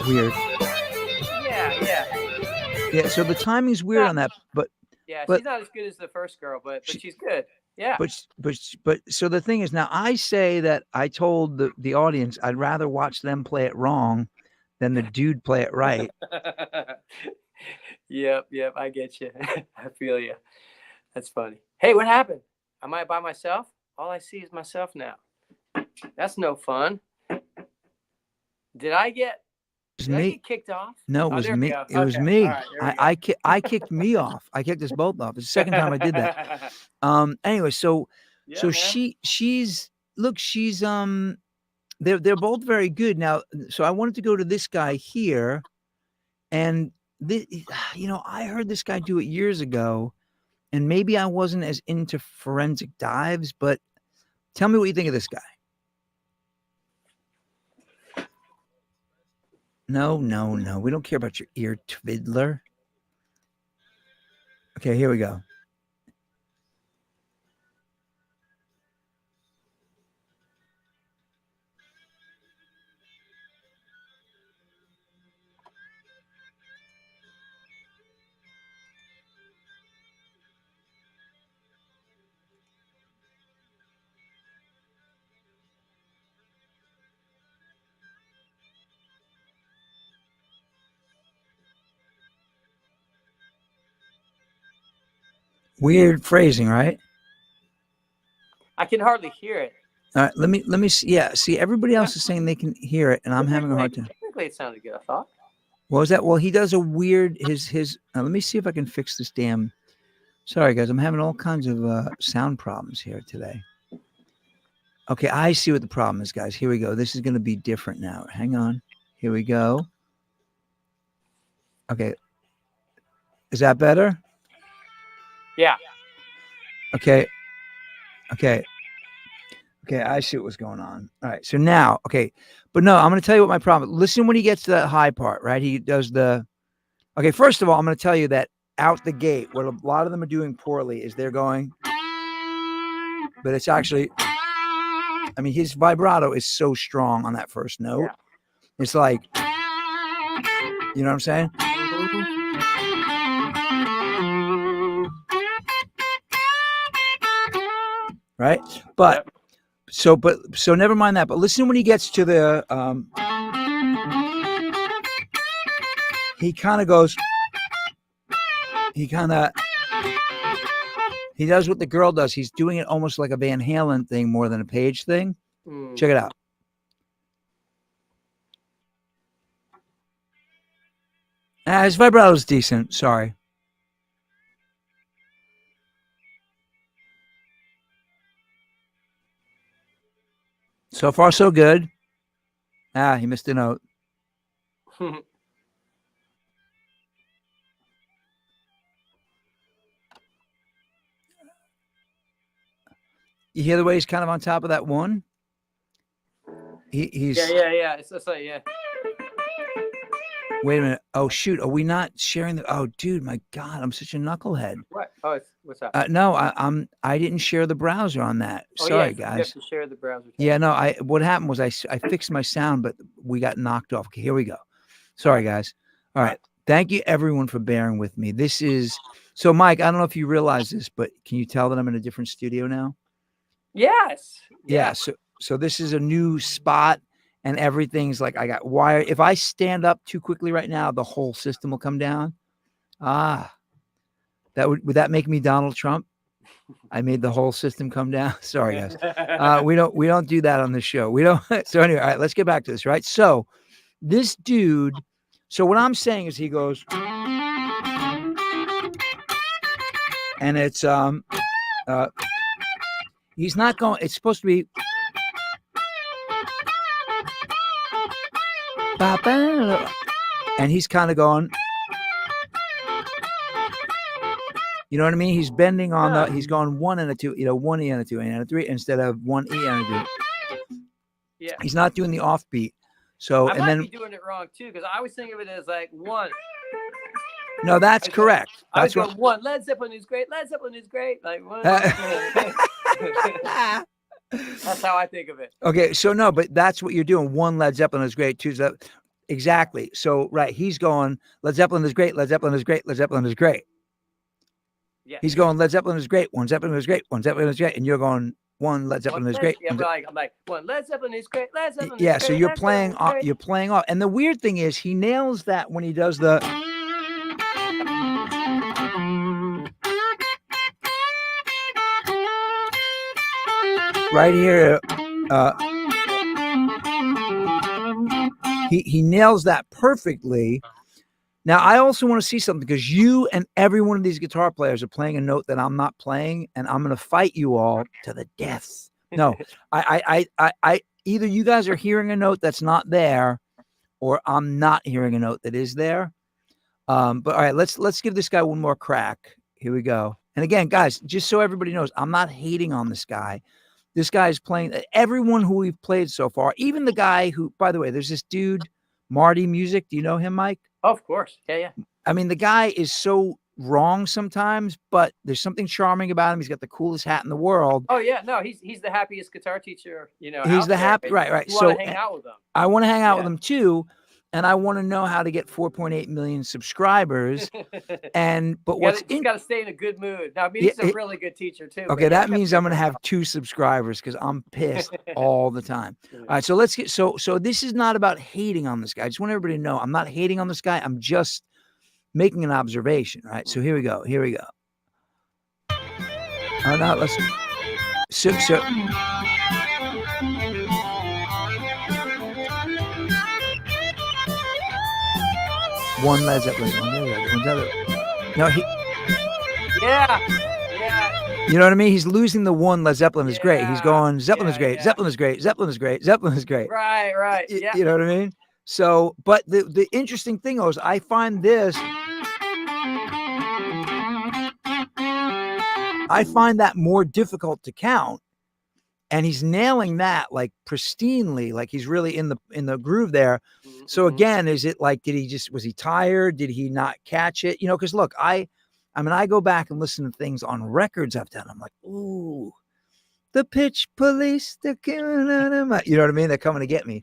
Weird. Yeah, so the timing's weird on that, but she's not as good as the first girl, but she's good. Yeah. But so the thing is, now I say that I told the audience I'd rather watch them play it wrong than the dude play it right. Yep, I get you. I feel you. That's funny. Hey, what happened? Am I by myself? All I see is myself now. That's no fun. Did I get kicked off? No, it was me. It was me. Right, I kicked me off. I kicked us both off. It's the second time I did that. Anyway, so she's they're both very good. Now, so I wanted to go to this guy here, and I heard this guy do it years ago, and maybe I wasn't as into forensic dives, but tell me what you think of this guy. No. We don't care about your ear twiddler. Okay, here we go. Weird phrasing, right? I can hardly hear it. All right, let me see. Yeah, see, everybody else is saying they can hear it, and I'm having a hard time. Technically, it sounded good, I thought. What was that? Well, he does a weird his. Let me see if I can fix this damn. Sorry, guys, I'm having all kinds of sound problems here today. Okay, I see what the problem is, guys. Here we go. This is going to be different now. Hang on. Here we go. Okay. Is that better? Yeah. Okay, I see what's going on. All right, so now, okay. But no, I'm going to tell you what my problem is. Listen when he gets to that high part, right? He does the... Okay, first of all, I'm going to tell you that out the gate, what a lot of them are doing poorly is they're going... But it's actually... I mean, his vibrato is so strong on that first note. Yeah. It's like... You know what I'm saying? Right? But so never mind that. But listen when he gets to the he kind of goes, he does what the girl does. He's doing it almost like a Van Halen thing more than a Page thing. Check it out. His vibrato is decent. Sorry. So far, so good. He missed a note. You hear the way he's kind of on top of that one? He's yeah. It's like, yeah. Wait a minute. Oh, shoot. Are we not sharing the... Oh, dude, my God. I'm such a knucklehead. What? Oh, what's up? No, I didn't share the browser on that. Sorry, guys. You have to share the browser. Yeah, no. What happened was I fixed my sound, but we got knocked off. Okay, here we go. Sorry, guys. All right. Thank you, everyone, for bearing with me. This is... So, Mike, I don't know if you realize this, but can you tell that I'm in a different studio now? Yes. Yeah. So this is a new spot. And everything's like, I got wire. If I stand up too quickly right now, the whole system will come down. Would that make me Donald Trump? I made the whole system come down. Sorry, guys. We don't do that on the show. We don't. So anyway, all right, let's get back to this, right? So this dude, so what I'm saying is he goes, and it's he's not going, it's supposed to be and he's kind of going, you know what I mean? He's bending on he's going 1 and a 2, one E and a 2 and a 3 instead of 1 E and a 2. Yeah. He's not doing the offbeat. So, I might be doing it wrong too, because I always think of it as like 1. No, that's correct. That's what 1. Led Zeppelin is great. Led Zeppelin is great. Like 1. That's how I think of it. Okay, so no, but that's what you're doing. 1, Led Zeppelin is great. 2, exactly. So right, he's going, Led Zeppelin is great. Led Zeppelin is great. Led Zeppelin is great. Yeah. He's going, Led Zeppelin is great. 1 Zeppelin is great. 1 Zeppelin is great. And you're going, 1 Led Zeppelin is great. Yeah, I'm like 1 Led Zeppelin is great. Led Zeppelin yeah, is so great. you're playing off. You're playing off. And the weird thing is, he nails that when he does the. Right here, he nails that perfectly. Now, I also want to see something, because you and every one of these guitar players are playing a note that I'm not playing, and I'm going to fight you all to the death. No, I either you guys are hearing a note that's not there, or I'm not hearing a note that is there. But all right, let's give this guy one more crack. Here we go. And again, guys, just so everybody knows, I'm not hating on this guy. This guy is playing everyone who we've played so far, even the guy who, by the way, there's this dude, Marty Music. Do you know him, Mike? Oh, of course. Yeah. I mean, the guy is so wrong sometimes, but there's something charming about him. He's got the coolest hat in the world. Oh yeah, no, he's the happiest guitar teacher, He's the happy, right. So hang out with him. I want to hang out with him too, and I want to know how to get 4.8 million subscribers. But what's you got to stay in a good mood. Now, I mean, he's a really good teacher too. Okay, that means I'm going to have 2 subscribers, because I'm pissed all the time. All right, so let's get so this is not about hating on this guy. I just want everybody to know I'm not hating on this guy. I'm just making an observation. Right. So here we go. Oh no, let's so. One Led Zeppelin, one other. No, Yeah. You know what I mean? He's losing the 1 Led Zeppelin is great. He's going, Zeppelin is great. Zeppelin is great. Zeppelin is great. Zeppelin is great. Right. Yeah. You know what I mean? So, but the interesting thing is, I find that more difficult to count, and he's nailing that like pristinely, like he's really in the groove there. So again, is it like, was he tired? Did he not catch it? Because look, I go back and listen to things on records I've done. I'm like, ooh, the pitch police, they're killing them. You know what I mean? They're coming to get me.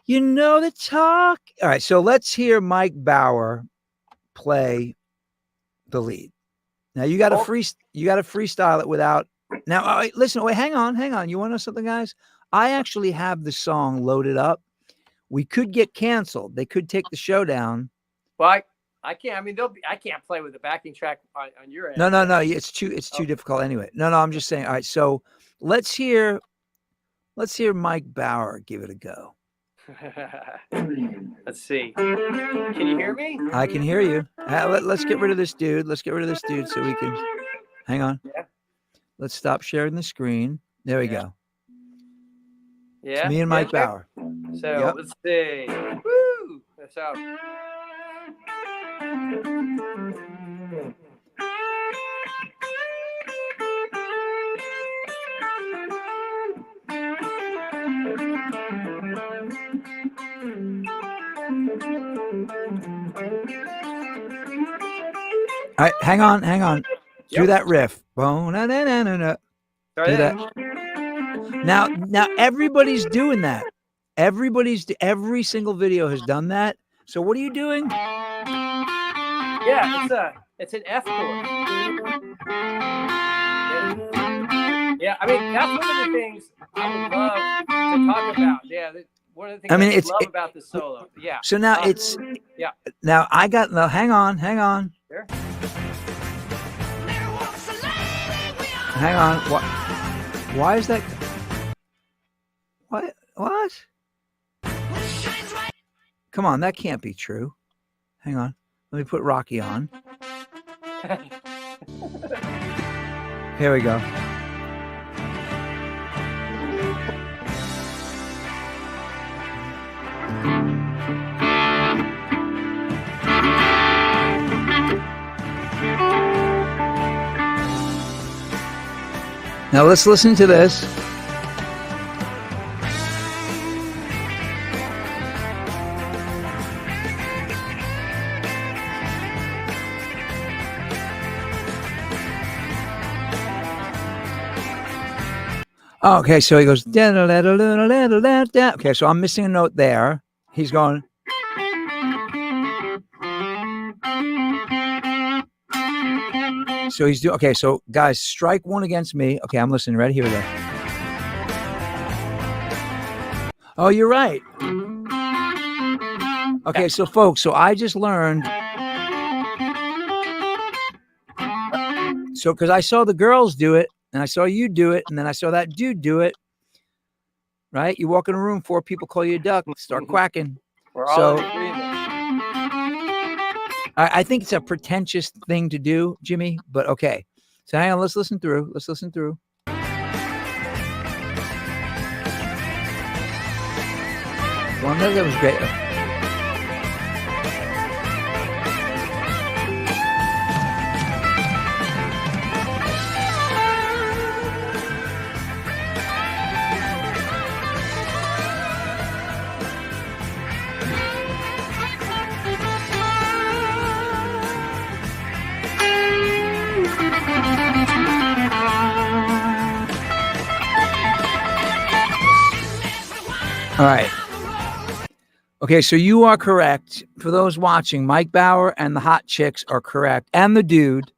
The talk. All right, so let's hear Mike Bauer play the lead. Now you got to freestyle it without. Now, all right, listen. Wait, hang on. You want to know something, guys? I actually have the song loaded up. We could get canceled. They could take the show down. Well, I can't. I mean, I can't play with the backing track on your end. No. It's too difficult anyway. No. I'm just saying. All right. So let's hear Mike Bauer give it a go. Let's see. Can you hear me? I can hear you. Let's get rid of this dude. So we can. Hang on. Yeah. Let's stop sharing the screen. There we go. Yeah. It's me and Mike Bauer. So let's see. Woo! That's out. All right, hang on. Do that riff. Do that. Now everybody's doing that. Every single video has done that. So what are you doing? Yeah, it's an F chord. Yeah, I mean, that's one of the things I would love to talk about. Yeah, one of the things I love about the solo. Yeah. So now Now I got hang on. Sure. There walks a lady Hang on. What? Why is that? What? Come on, that can't be true. Hang on. Let me put Rocky on. Here we go. Now let's listen to this. Oh, okay, so he goes. Okay, so I'm missing a note there. He's going. So he's doing. Okay, so guys, strike one against me. Okay, I'm listening. Ready? Here we go. Oh, you're right. Okay, so folks, so I just learned. So because I saw the girls do it. And I saw you do it, and then I saw that dude do it. Right? You walk in a room, 4 people call you a duck, start quacking. We're all in agreement. I think it's a pretentious thing to do, Jimmy, but okay. So hang on, let's listen through. Well, no, that was great. All right. Okay, so you are correct. For those watching, Mike Bauer and the hot chicks are correct. And the dude,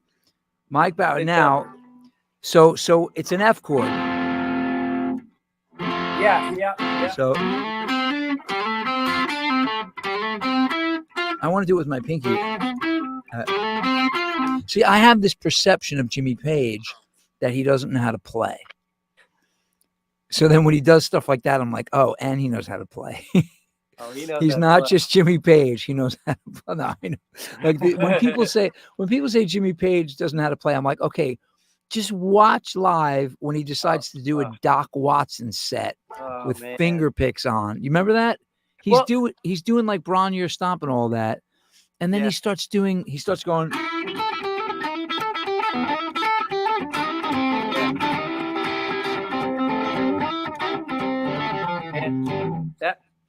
Mike Bauer. Now, so it's an F chord. Yeah. So I want to do it with my pinky. See, I have this perception of Jimmy Page that he doesn't know how to play. So then when he does stuff like that, I'm like, oh, and he knows how to play. Oh, he knows. He's not just Jimmy Page. He knows how to play. No, I know. Like when people say Jimmy Page doesn't know how to play, I'm like, okay, just watch live when he decides to do a Doc Watson set with finger picks on. You remember that? He's doing like Braun Your Stomp and all that. And then he starts going.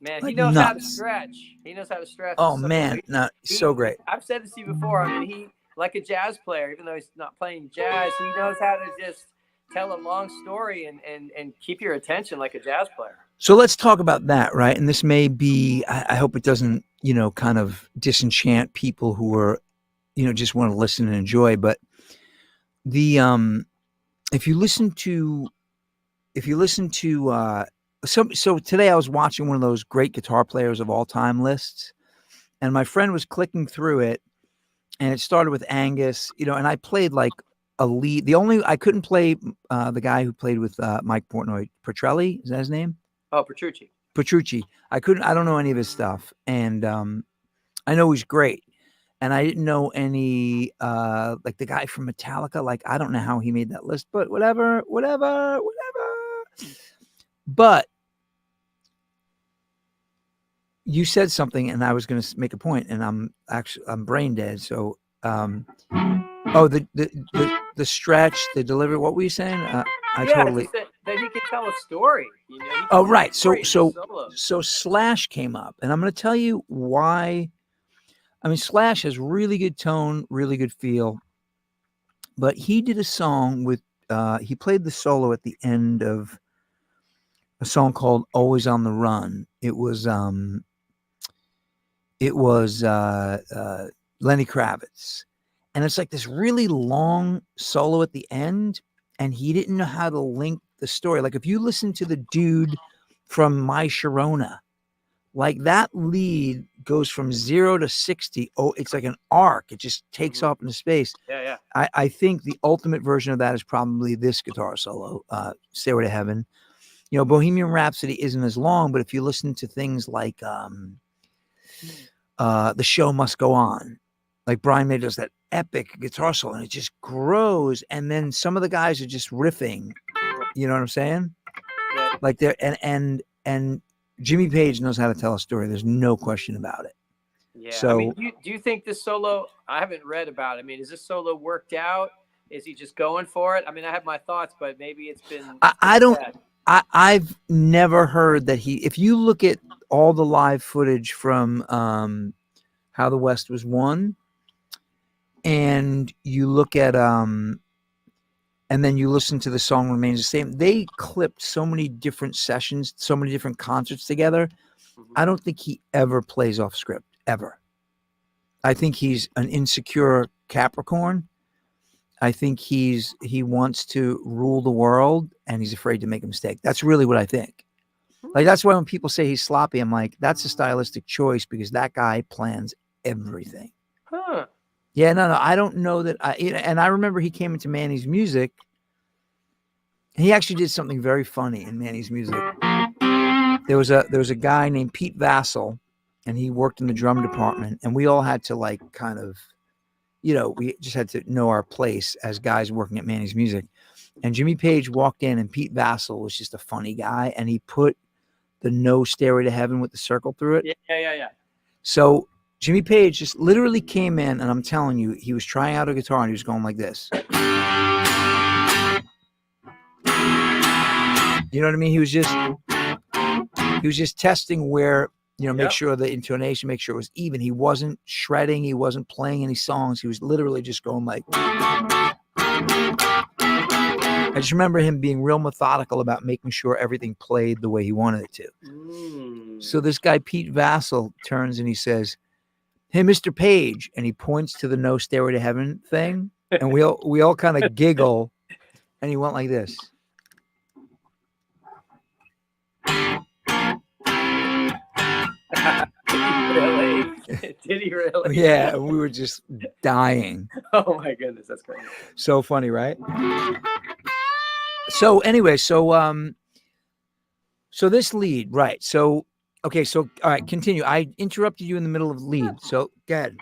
Man, like he knows nuts. how to stretch. He knows how to stretch. Oh man, so great. I've said this to you before. I mean, he, like a jazz player, even though he's not playing jazz, he knows how to just tell a long story and keep your attention like a jazz player. So let's talk about that, right? And this may be, I hope it doesn't, kind of disenchant people who are, just want to listen and enjoy. But the, if you listen to, so today I was watching one of those great guitar players of all time lists, and my friend was clicking through it, and it started with Angus, and I played like a lead. I couldn't play the guy who played with Mike Portnoy. Petrelli, is that his name? Oh, Petrucci. I don't know any of his stuff. And I know he's great. And I didn't know any, like the guy from Metallica, like, I don't know how he made that list, but whatever. But you said something and I was going to make a point, and I'm brain dead. So, the stretch, the delivery, what were you saying? Totally. That he could tell a story. Oh, right. So Slash came up, and I'm going to tell you why. I mean, Slash has really good tone, really good feel, but he did a song with, he played the solo at the end of a song called Always on the Run. It was Lenny Kravitz. And it's like this really long solo at the end, and he didn't know how to link the story. Like if you listen to the dude from My Sharona, Like that lead goes from 0 to 60. Oh, it's like an arc. It just takes off into space. Yeah. I think the ultimate version of that is probably this guitar solo, Stairway to Heaven. Bohemian Rhapsody isn't as long, but if you listen to things like The Show Must Go On, like Brian May does that epic guitar solo, and it just grows. And then some of the guys are just riffing. You know what I'm saying? Yeah. Like they're and Jimmy Page knows how to tell a story. There's no question about it. Yeah. So, I mean, do you think this solo? I haven't read about it. I mean, is this solo worked out? Is he just going for it? I mean, I have my thoughts, but maybe it's been. I don't. I've never heard that he. If you look at all the live footage from How the West Was Won, and you look at and then you listen to The Song Remains the Same, they clipped so many different sessions, so many different concerts together. I don't think he ever plays off script, ever. I think he's an insecure Capricorn. I think he wants to rule the world, and he's afraid to make a mistake. That's really what I think. Like, that's why when people say he's sloppy, I'm like, that's a stylistic choice, because that guy plans everything. Huh. Yeah, no, I don't know that. And I remember he came into Manny's Music. He actually did something very funny in Manny's Music. There was a guy named Pete Vassell, and he worked in the drum department, and we all had to like kind of, we just had to know our place as guys working at Manny's Music. And Jimmy Page walked in, and Pete Vassell was just a funny guy, and he put the No Stairway to Heaven with the circle through it. Yeah. So Jimmy Page just literally came in, and I'm telling you, he was trying out a guitar, and he was going like this. You know what I mean? He was just testing where, make sure the intonation, make sure it was even. He wasn't shredding. He wasn't playing any songs. He was literally just going like. I just remember him being real methodical about making sure everything played the way he wanted it to. So this guy, Pete Vassell, turns and he says, "Hey, Mr. Page," and he points to the No Stairway to Heaven thing, and we all kind of giggle, and he went like this. Really? Did he really? Yeah, we were just dying. Oh my goodness, that's crazy. So funny, right? So anyway, so this lead, right? So okay, so all right, continue. I interrupted you in the middle of the lead, so go ahead.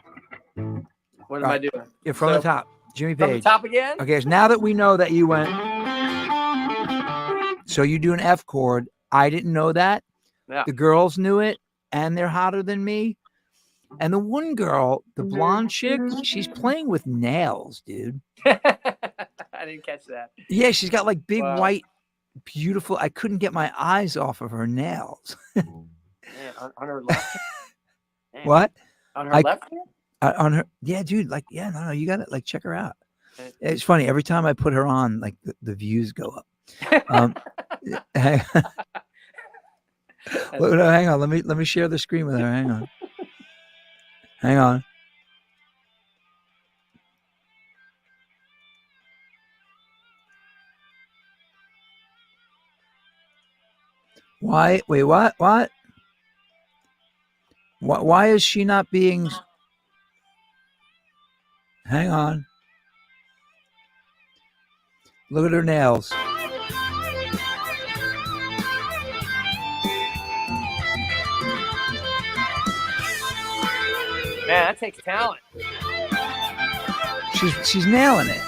What am I doing? You're from the top, Jimmy Page. From the top again? Okay, so now that we know that you went, so you do an F chord. I didn't know that. Yeah. The girls knew it, and they're hotter than me. And the one girl, the blonde chick, she's playing with nails, dude. I didn't catch that. Yeah, she's got like big white, beautiful. I couldn't get my eyes off of her nails. Man, on her left. What? On her left? On her, yeah, dude. Like, yeah, no, you got to like check her out. It's funny. Every time I put her on, like the views go up. Hang on. Let me share the screen with her. Hang on. Why? Wait, what? Why is she not being? Hang on. Look at her nails. Man, that takes talent. She's nailing it.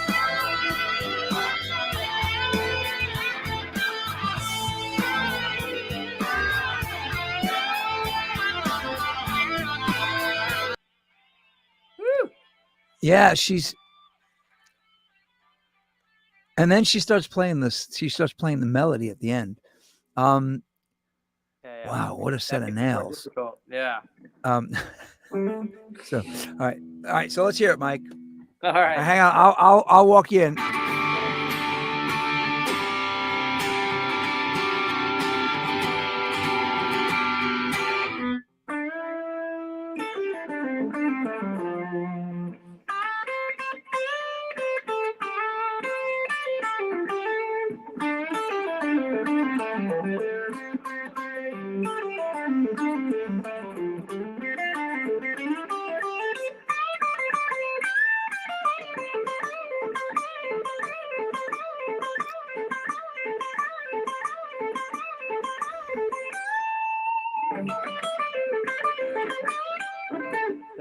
Woo. Yeah, and then she starts playing this. She starts playing the melody at the end. Yeah. Wow, what a set of nails. Yeah. So, all right. So let's hear it, Mike. All right. Hang on. I'll walk you in.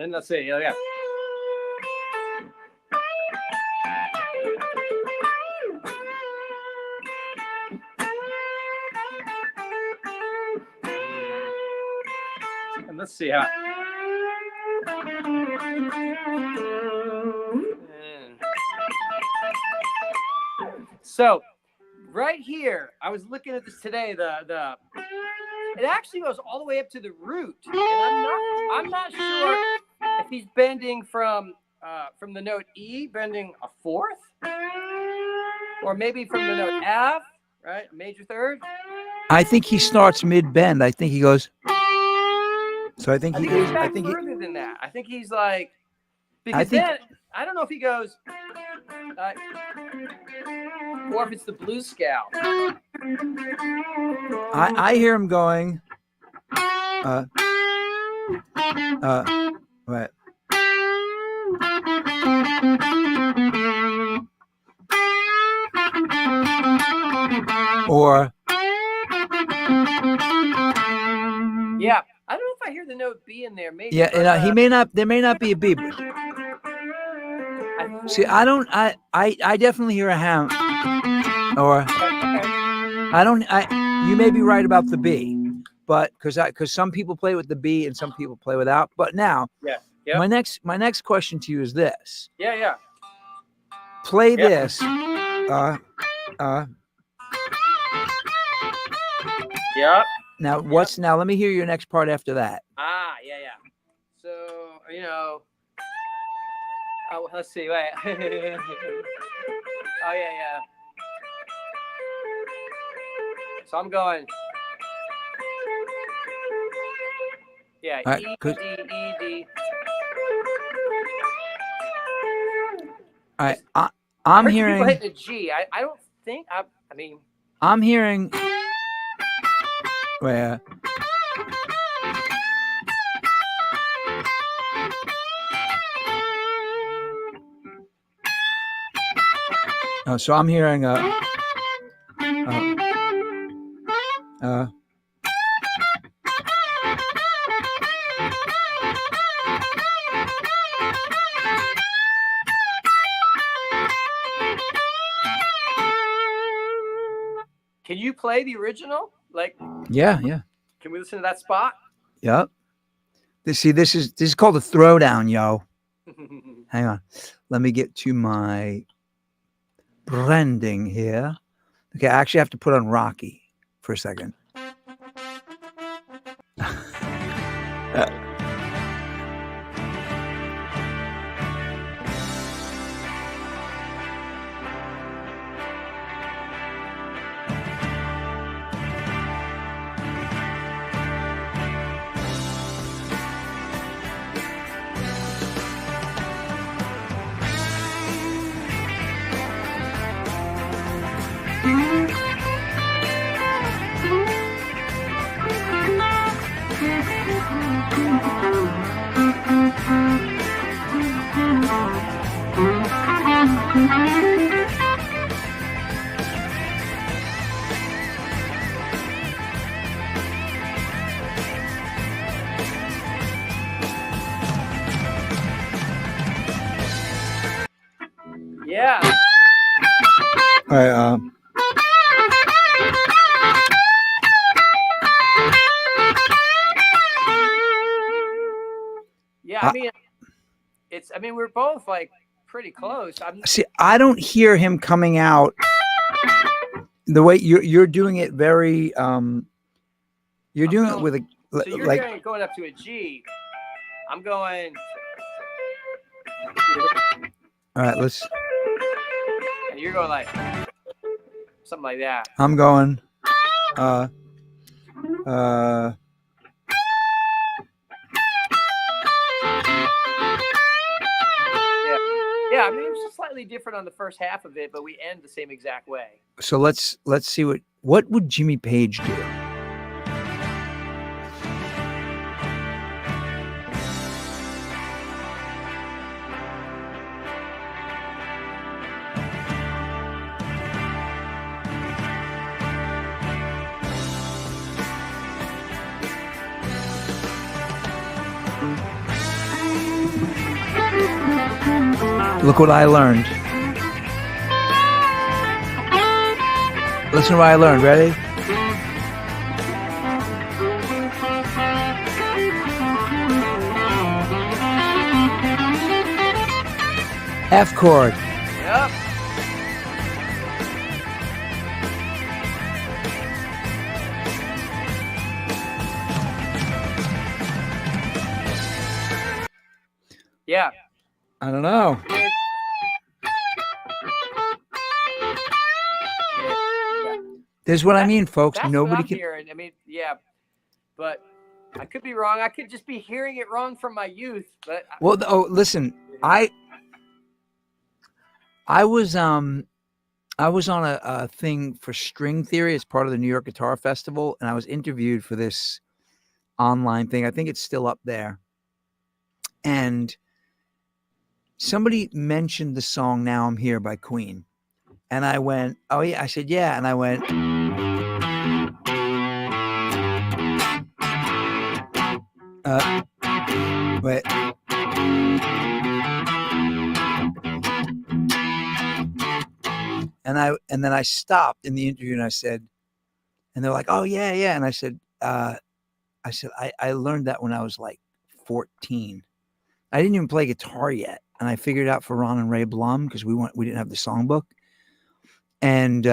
And let's see. Yeah. And let's see how. So right here, I was looking at this today. It actually goes all the way up to the root, and I'm not sure if he's bending from the note E, bending a fourth, or maybe from the note F, right, a major third. I think he starts mid bend. I think he goes. So I think he's back further than that. I think he's like, because then I don't know if he goes, or if it's the blues scale. I hear him going. Right. Or. Yeah. I don't know if I hear the note B in there. Maybe. Yeah, and he may not. There may not be a B. See, I don't. I definitely hear a ham. Or I don't. You may be right about the B, but because some people play with the B and some people play without. But now, my next question to you is this. Yeah. Play this. Yeah. Now now let me hear your next part after that. Yeah. So, let's see. Wait. Oh, yeah. So I'm going. Yeah, right, E, good. D, E, D. All right, I'm hearing. People hitting a G. I don't think. I mean. I'm hearing. Where? Oh, so I'm hearing Can you play the original? Like, yeah. Can we listen to that spot? Yep. This is called a throwdown, yo. Hang on. Let me get to my blending here. Okay, I actually have to put on Rocky for a second. Yeah. All right. Yeah, I mean, we're both like pretty close. See, I don't hear him coming out the way you're doing it. Very, you're doing it with a so you're going up to a G. I'm going. All right, let's. And you're going like something like that. I'm going. Yeah, I mean, it was just slightly different on the first half of it, but we end the same exact way. So let's see what would Jimmy Page do? Look what I learned. Listen to what I learned. Ready? F chord. Yep. Yeah. I don't know. This is what I mean, folks. That's Nobody what I'm can. hearing. I mean, yeah, but I could be wrong. I could just be hearing it wrong from my youth. But Well, listen, I was on a thing for string theory as part of the New York Guitar Festival, and I was interviewed for this online thing. I think it's still up there. And somebody mentioned the song "Now I'm Here" by Queen, and I went, "Oh yeah," I said, "Yeah," and I went, wait. And then I stopped in the interview and I said, and they're like, "Oh yeah, yeah," and I said, I learned that when I was like 14. I didn't even play guitar yet, and I figured it out for Ron and Ray Blum because we didn't have the songbook. And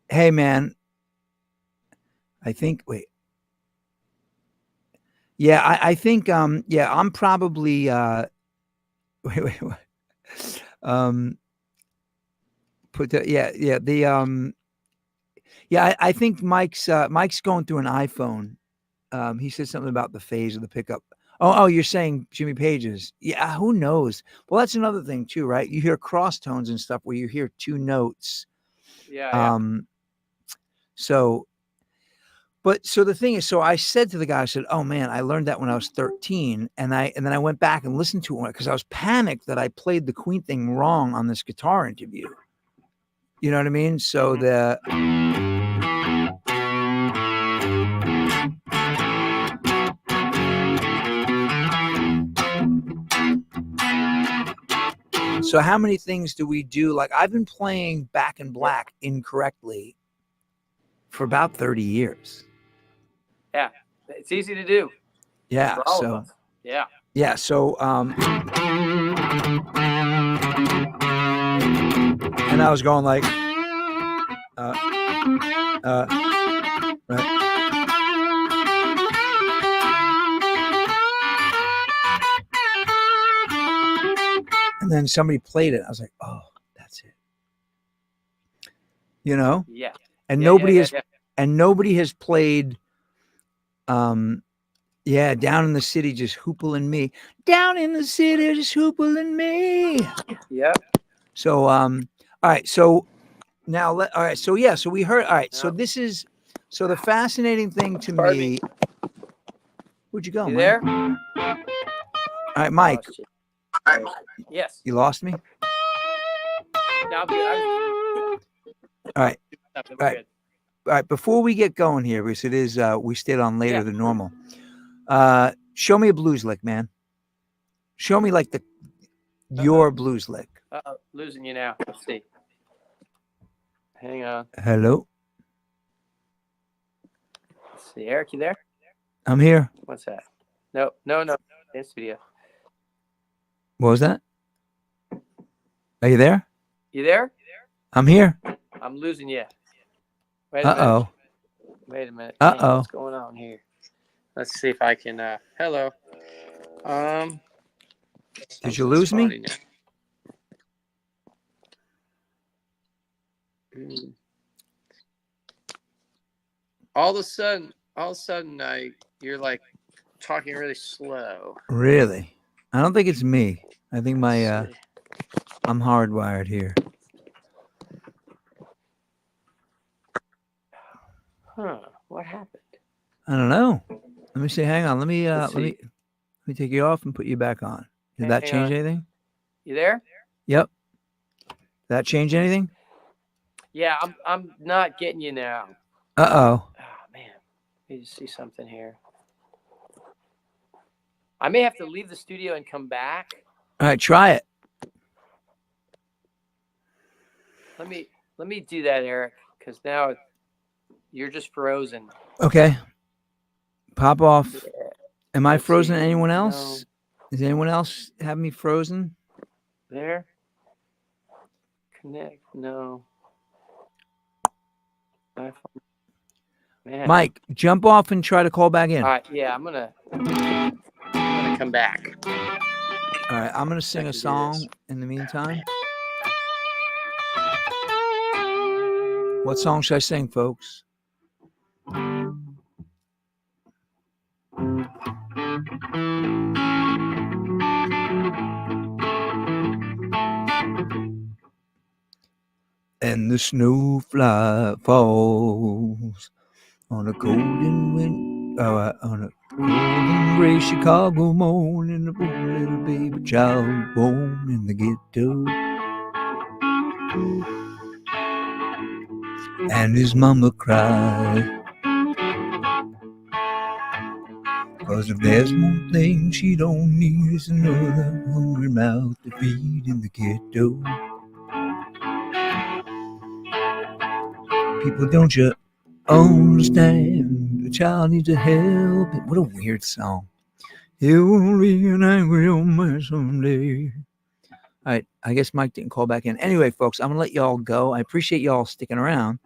hey man, I think yeah, I think yeah, I'm probably wait. I think Mike's going through an iPhone. He said something about the phase of the pickup. Oh, you're saying Jimmy Page's? Yeah, who knows? Well, that's another thing too, right? You hear cross tones and stuff where you hear two notes. yeah. So the thing is, so I said to the guy, I said, "Oh man, I learned that when I was 13," and then I went back and listened to it because I was panicked that I played the Queen thing wrong on this guitar interview. You know what I mean? So So how many things do we do? Like I've been playing Back in Black incorrectly for about 30 years. Yeah, it's easy to do. Yeah. For all of us. Yeah. Yeah. So and I was going like right. And then somebody played it. I was like, "Oh, that's it." You know? Yeah. And nobody has played down in the city just hoopling me. Down in the city just hoopling me. Yeah. So all right, so now all right, so yeah, so we heard all right, so this is the fascinating thing to me. Where'd you go, you Mike? there? All right, Mike. Yes. You lost me? No, I'm good. All right. All right. Before we get going here, because it is we stayed on later than normal. Show me a blues lick, man. Show me like your blues lick. Losing you now. Let's see. Hang on. Hello. Let's see, Eric, you there? I'm here. What's that? No. In studio. What was that? Are you there? You there? I'm here. I'm losing you. Wait a minute. Wait a minute. Uh-oh. What's going on here? Let's see if I can. Hello. Did you lose me? All of a sudden, you're like talking really slow. Really? I don't think it's me. I think I'm hardwired here. Huh? What happened? I don't know. Let me see. Hang on. Let me take you off and put you back on. Did that change anything? You there? Yep. Did that change anything? Yeah, I'm not getting you now. Uh-oh. Oh man. Let me see something here. I may have to leave the studio and come back. All right, try it. Let me do that, Eric, because now you're just frozen. Okay. Pop off. Yeah. Am I frozen? Anyone else? No. Does anyone else have me frozen? There. Connect. No. Man. Mike, jump off and try to call back in. All right. Yeah, I'm gonna come back. All right, I'm gonna sing a song in the meantime. What song should I sing, folks? And the snow falls on a cold and on a cold and gray Chicago morning. A poor little baby child born in the ghetto, and his mama cried. 'Cause if there's one thing she don't need, is another hungry mouth to feed in the ghetto. People, don't you understand? The child needs help. What a weird song. It will be an angry old man someday. All right, I guess Mike didn't call back in. Anyway, folks, I'm gonna let y'all go. I appreciate y'all sticking around.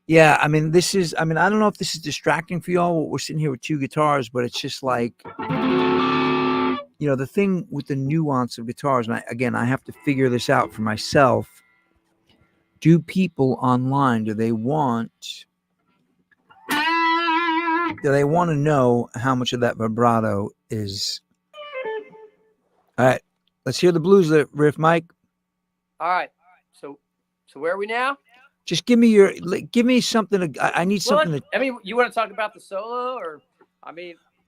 Yeah, I mean, I don't know if this is distracting for y'all. We're sitting here with two guitars, but it's just like, the thing with the nuance of guitars, and I have to figure this out for myself. Do people online, do they want to know how much of that vibrato is? All right, let's hear the blues riff, Mike. All right. So where are we now? Just give me something. I need something. You want to talk about the solo, or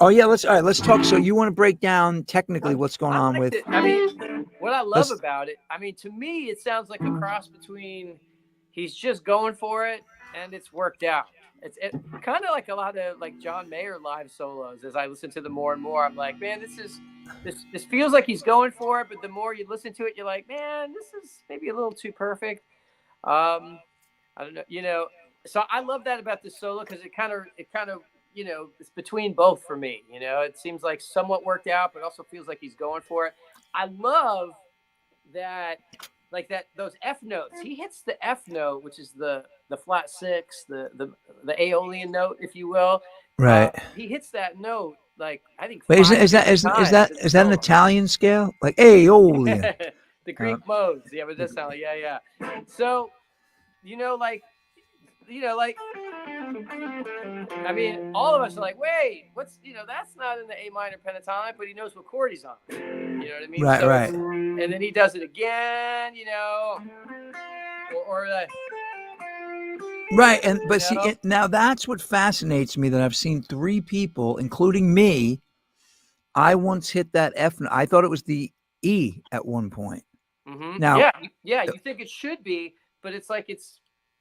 Oh yeah, let's talk. So you want to break down technically what's going on with? What I love about it, to me, it sounds like a cross between he's just going for it and it's worked out. It's kind of like a lot of like John Mayer live solos. As I listen to them more and more, I'm like, man, this feels like he's going for it. But the more you listen to it, you're like, man, this is maybe a little too perfect. I don't know, so I love that about this solo because it kind of, it's between both for me. It seems like somewhat worked out, but also feels like he's going for it. I love that, those F notes. He hits the F note, which is the flat six, the Aeolian note, if you will. Right. He hits that note I think. Wait, is that an Italian scale? Like Aeolian. The Greek modes. Yeah, but it does sound like yeah. So, all of us are like, wait, what's, that's not in the A minor pentatonic, but he knows what chord he's on. You know what I mean? Right. And then he does it again, or right. But see, now that's what fascinates me, that I've seen three people, including me. I once hit that F. I thought it was the E at one point. Mm-hmm. Now, yeah, you think it should be, but it's like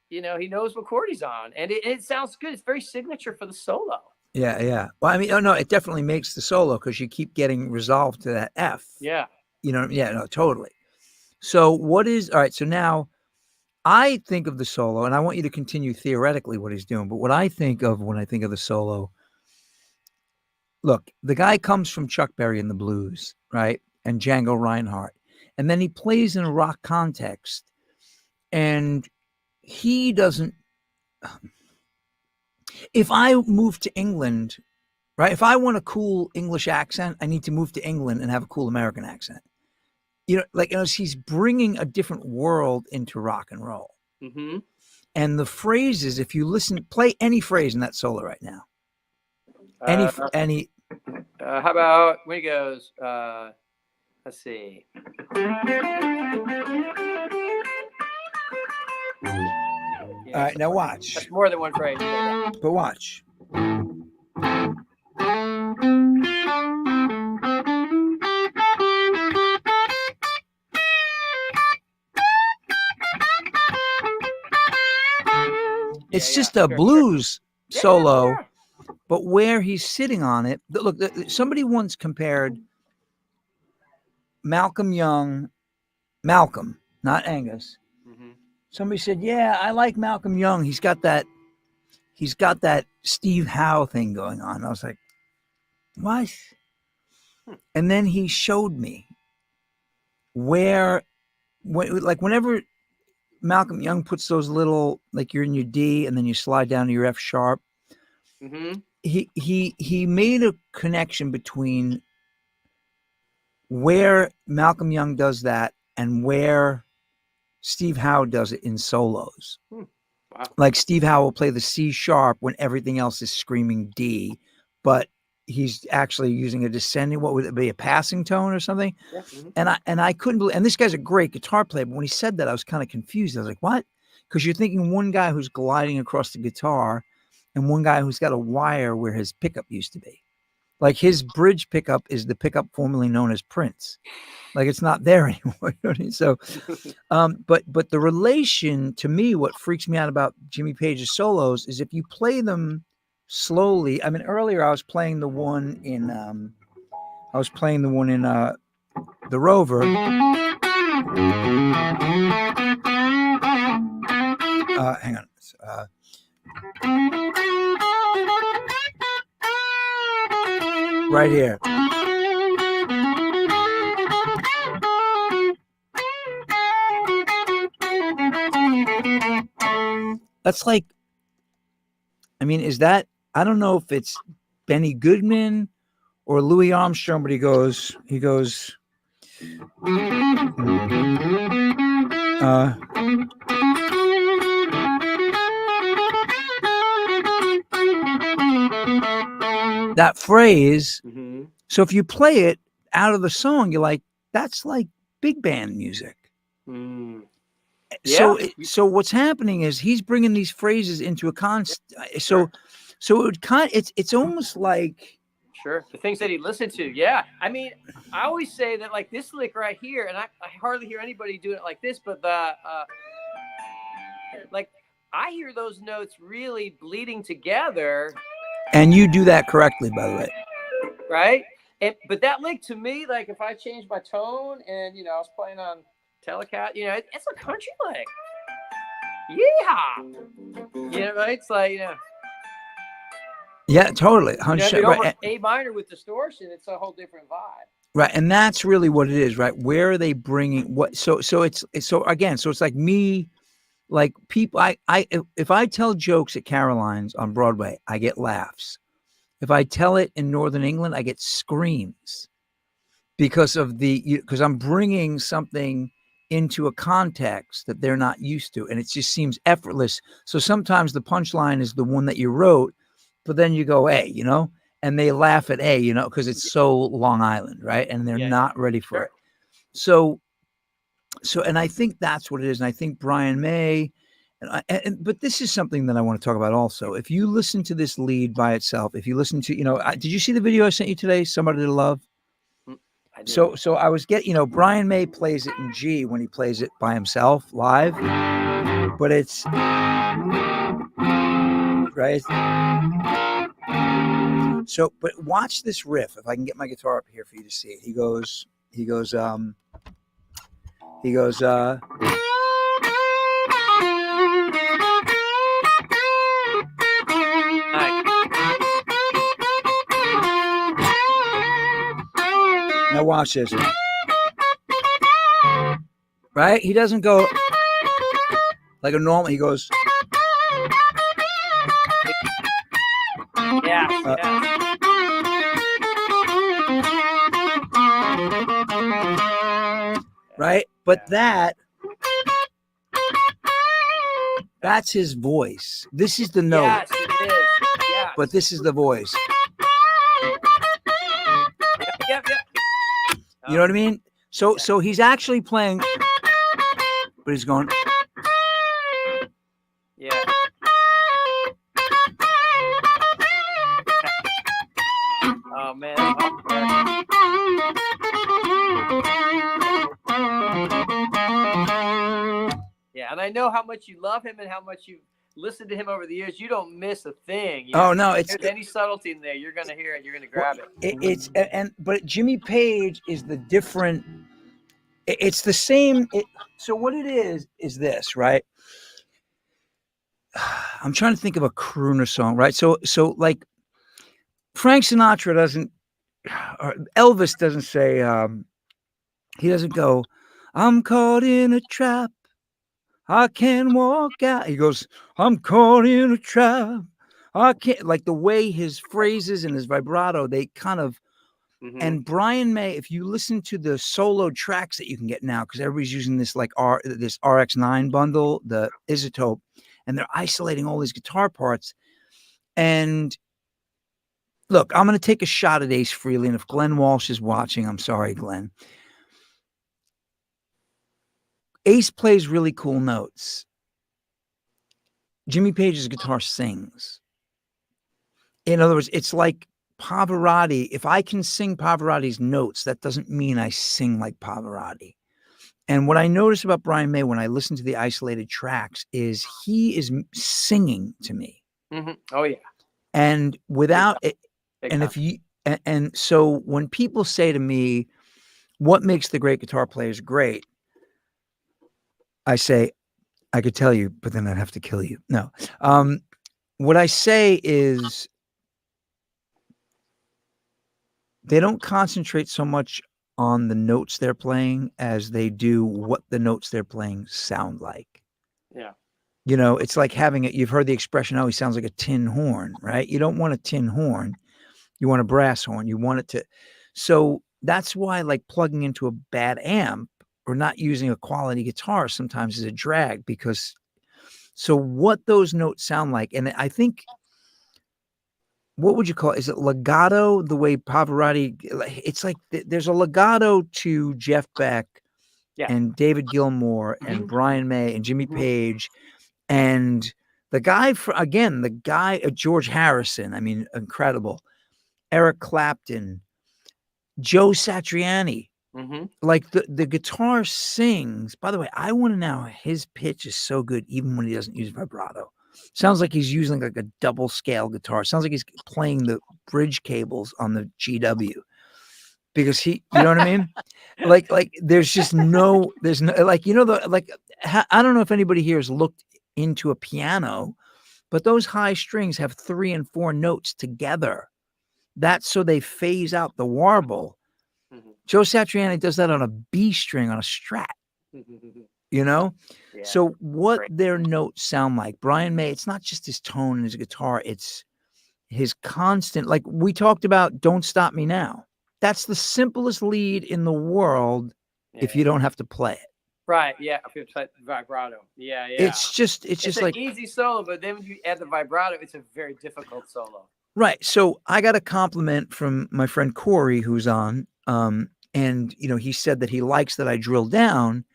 he knows what chord he's on, and it sounds good. It's very signature for the solo. Yeah. Well, no, it definitely makes the solo because you keep getting resolved to that F. Yeah. No, totally. So all right, so now I think of the solo, and I want you to continue theoretically what he's doing, but what I think of when I think of the solo, look, the guy comes from Chuck Berry and the blues, right? And Django Reinhardt. And then he plays in a rock context, and he doesn't. If I move to England, right? If I want a cool English accent, I need to move to England and have a cool American accent. He's bringing a different world into rock and roll. Mm-hmm. And the phrases, if you play any phrase in that solo right now. Any. How about when he goes? Let's see. All right, now watch. That's more than one phrase. But watch. It's just a blues solo, but where he's sitting on it. Look, somebody once compared Malcolm Young, Malcolm, not Angus. Mm-hmm. Somebody said, "Yeah, I like Malcolm Young. He's got that Steve Howe thing going on." I was like, "What?" And then he showed me whenever Malcolm Young puts those little, like you're in your D and then you slide down to your F sharp. Mm-hmm. He made a connection between where Malcolm Young does that and where Steve Howe does it in solos. Wow. Like Steve Howe will play the C sharp when everything else is screaming D, but he's actually using a descending, what would it be, a passing tone or something? Yeah. Mm-hmm. And I couldn't believe, and this guy's a great guitar player, but when he said that, I was kind of confused. I was like, what? Because you're thinking one guy who's gliding across the guitar and one guy who's got a wire where his pickup used to be. Like his bridge pickup is the pickup formerly known as Prince. Like it's not there anymore. You know what I mean? So, but the relation to me, what freaks me out about Jimmy Page's solos is if you play them slowly. I mean, earlier I was playing the one in the Rover. Hang on. Right here. That's like, I mean, is that, I don't know if it's Benny Goodman or Louis Armstrong, but he goes, that phrase. Mm-hmm. So if you play it out of the song, you're like, that's like big band music. Mm. Yeah. So what's happening is he's bringing these phrases into a so it's almost like, sure, the things that he listened to. Yeah, I mean, I always say that like this lick right here, and I hardly hear anybody doing it like this, but the like I hear those notes really bleeding together. And you do that correctly, by the way. Right. But that lick to me, like if I change my tone and, I was playing on Telecat, it's a country lick. Yeah. Right? It's like, Yeah, totally. 100%. Right. A minor with distortion, it's a whole different vibe. Right. And that's really what it is, right? Where are they bringing what? So it's like me, like people, if I tell jokes at Caroline's on Broadway, I get laughs. If I tell it in Northern England, I get screams because I'm bringing something into a context that they're not used to. And it just seems effortless. So sometimes the punchline is the one that you wrote, but then you go, hey, and they laugh at A, because it's so Long Island, right? And they're not ready for it. So, and I think that's what it is. And I think Brian May, but this is something that I want to talk about also. If you listen to this lead by itself, if you listen to, did you see the video I sent you today? Somebody to Love. So I was Brian May plays it in G when he plays it by himself live, but it's right. So, but watch this riff. If I can get my guitar up here for you to see it, he goes. Now watch this. Right? He doesn't go like a normal. He goes. Right? But that's his voice. This is the note. Yes, it is. Yes. But this is the voice. Yep. You know what I mean? So he's actually playing, but he's going. Yeah. Oh man. Yeah, and I know how much you love him and how much you listened to him over the years. You don't miss a thing. Oh no, if there's any subtlety in there, you're gonna hear it. You're gonna grab it. But Jimmy Page is the different. It's the same. So what it is this, right? I'm trying to think of a crooner song, right? So like Frank Sinatra doesn't, or Elvis doesn't say, he doesn't go, I'm caught in a trap, I can't walk out. He goes, I'm caught in a trap, I can't. Like the way his phrases and his vibrato, they kind of. And Brian May, if you listen to the solo tracks that you can get now, because everybody's using this like this RX9 bundle, the Isotope, and they're isolating all these guitar parts. And look, I'm going to take a shot at Ace Frehley, and if Glenn Walsh is watching, I'm sorry, Glenn. Ace plays really cool notes. Jimmy Page's guitar sings. In other words, it's like Pavarotti. If I can sing Pavarotti's notes, that doesn't mean I sing like Pavarotti. And what I notice about Brian May when I listen to the isolated tracks is he is singing to me. Oh yeah. And without it, and if you, and so when people say to me, what makes the great guitar players great? I say, I could tell you, but then I'd have to kill you. No. What I say is they don't concentrate so much on the notes they're playing as they do what the notes they're playing sound like. Yeah. You know, it's like having it. You've heard the expression, oh, he sounds like a tin horn, right? You don't want a tin horn. You want a brass horn. You want it to. So that's why like plugging into a bad amp or not using a quality guitar sometimes is a drag, because so what those notes sound like. And I think, what would you call it? Is it legato? The way Pavarotti, it's like there's a legato to Jeff Beck and David Gilmour and Brian May and Jimmy Page and the guy, George Harrison. I mean, incredible. Eric Clapton, Joe Satriani. Like the guitar sings. By the way, I want to know, his pitch is so good even when he doesn't use vibrato. Sounds like he's using like a double scale guitar. Sounds like he's playing the bridge cables on the GW, because you know what I mean? Like there's no, like, you know, I don't know if anybody here has looked into a piano, but those high strings have 3 and 4 notes together. That's so they phase out the warble. Joe Satriani does that on a B string on a Strat. You know? Yeah, so what their notes sound like. Brian May, it's not just his tone and his guitar, it's his constant, like we talked about Don't Stop Me Now. That's the simplest lead in the world if you don't have to play it. Right, yeah, if you play vibrato. Yeah. It's just like an easy solo, but then when you add the vibrato, it's a very difficult solo. Right. So I got a compliment from my friend Corey, who's on, and you know, he said that he likes that I drill down,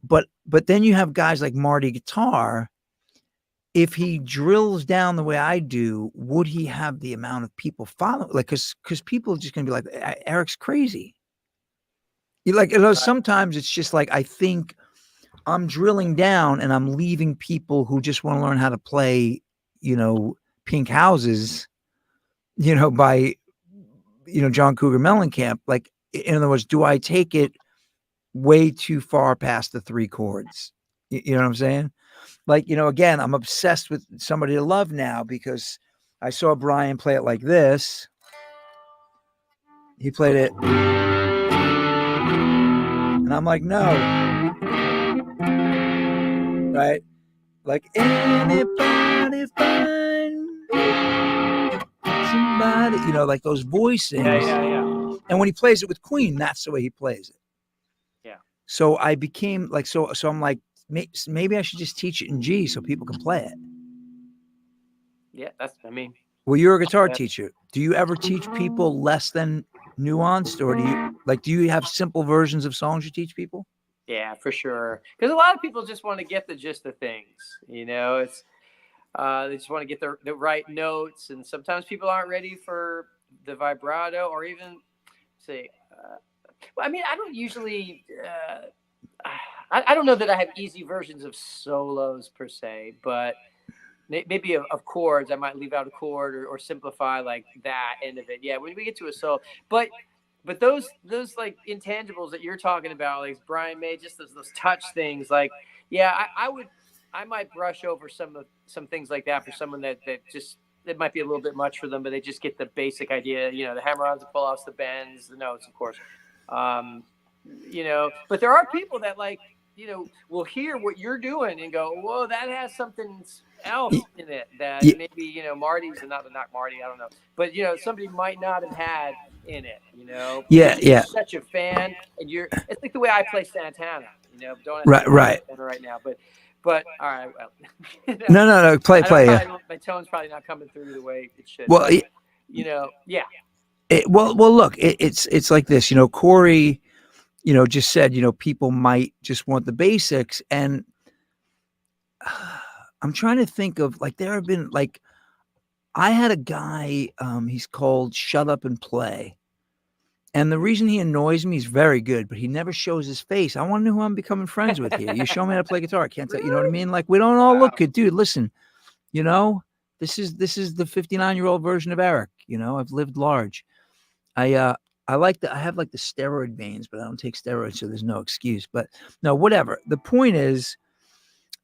but then you have guys like Marty Guitar. If he drills down the way I do, would he have the amount of people follow? Like, because people are just gonna be like, Eric's crazy. You like, you know, sometimes it's just like, I think I'm drilling down and I'm leaving people who just want to learn how to play, you know, Pink Houses, you know, by, you know, John Cougar Mellencamp. Like, in other words, do I take it way too far past the 3 chords? You know what I'm saying? Like, you know, again, I'm obsessed with Somebody to Love now because I saw Brian play it like this. He played it. And I'm like, no. Right? Like, anybody find somebody, you know, like those voicings. Yeah. And when he plays it with Queen, that's the way he plays it. Yeah. So I became like, so I'm like, maybe I should just teach it in G so people can play it. Yeah, Well, you're a guitar teacher. Do you ever teach people less than nuanced, or do you have simple versions of songs you teach people? Yeah, for sure. Because a lot of people just want to get the gist of things. You know, it's they just want to get the right notes, and sometimes people aren't ready for the vibrato or even say. I mean, I don't usually. I don't know that I have easy versions of solos per se, but maybe of chords, I might leave out a chord or simplify like that end of it. Yeah, when we get to a solo, but but those like intangibles that you're talking about, like Brian May, just those touch things, like, yeah, I might brush over some things like that for someone that just, it might be a little bit much for them, but they just get the basic idea, you know, the hammer-ons, the pull-offs, the bends, the notes, of course. You know, but there are people that, like, you know, will hear what you're doing and go, whoa, that has something else in it that maybe, you know, Marty's, and not to knock Marty, I don't know, but, you know, somebody might not have had in it, you know. You're such a fan, and it's like the way I play Santana, you know. Don't right now, but all right, well, you know, no, play. My tone's probably not coming through the way it should. Well, but, you know, yeah. Well, look, it's like this, you know. Corey, you know, just said, you know, people might just want the basics, and I'm trying to think of, like, there have been, like, I had a guy, he's called Shut Up and Play. And the reason he annoys me, he's very good, but he never shows his face. I want to know who I'm becoming friends with here. You show me how to play guitar. I can't tell you know what I mean? Like, we don't all look good. Dude, listen, you know, this is the 59-year-old version of Eric. You know, I've lived large. I have like the steroid veins, but I don't take steroids, so there's no excuse. But no, whatever. The point is,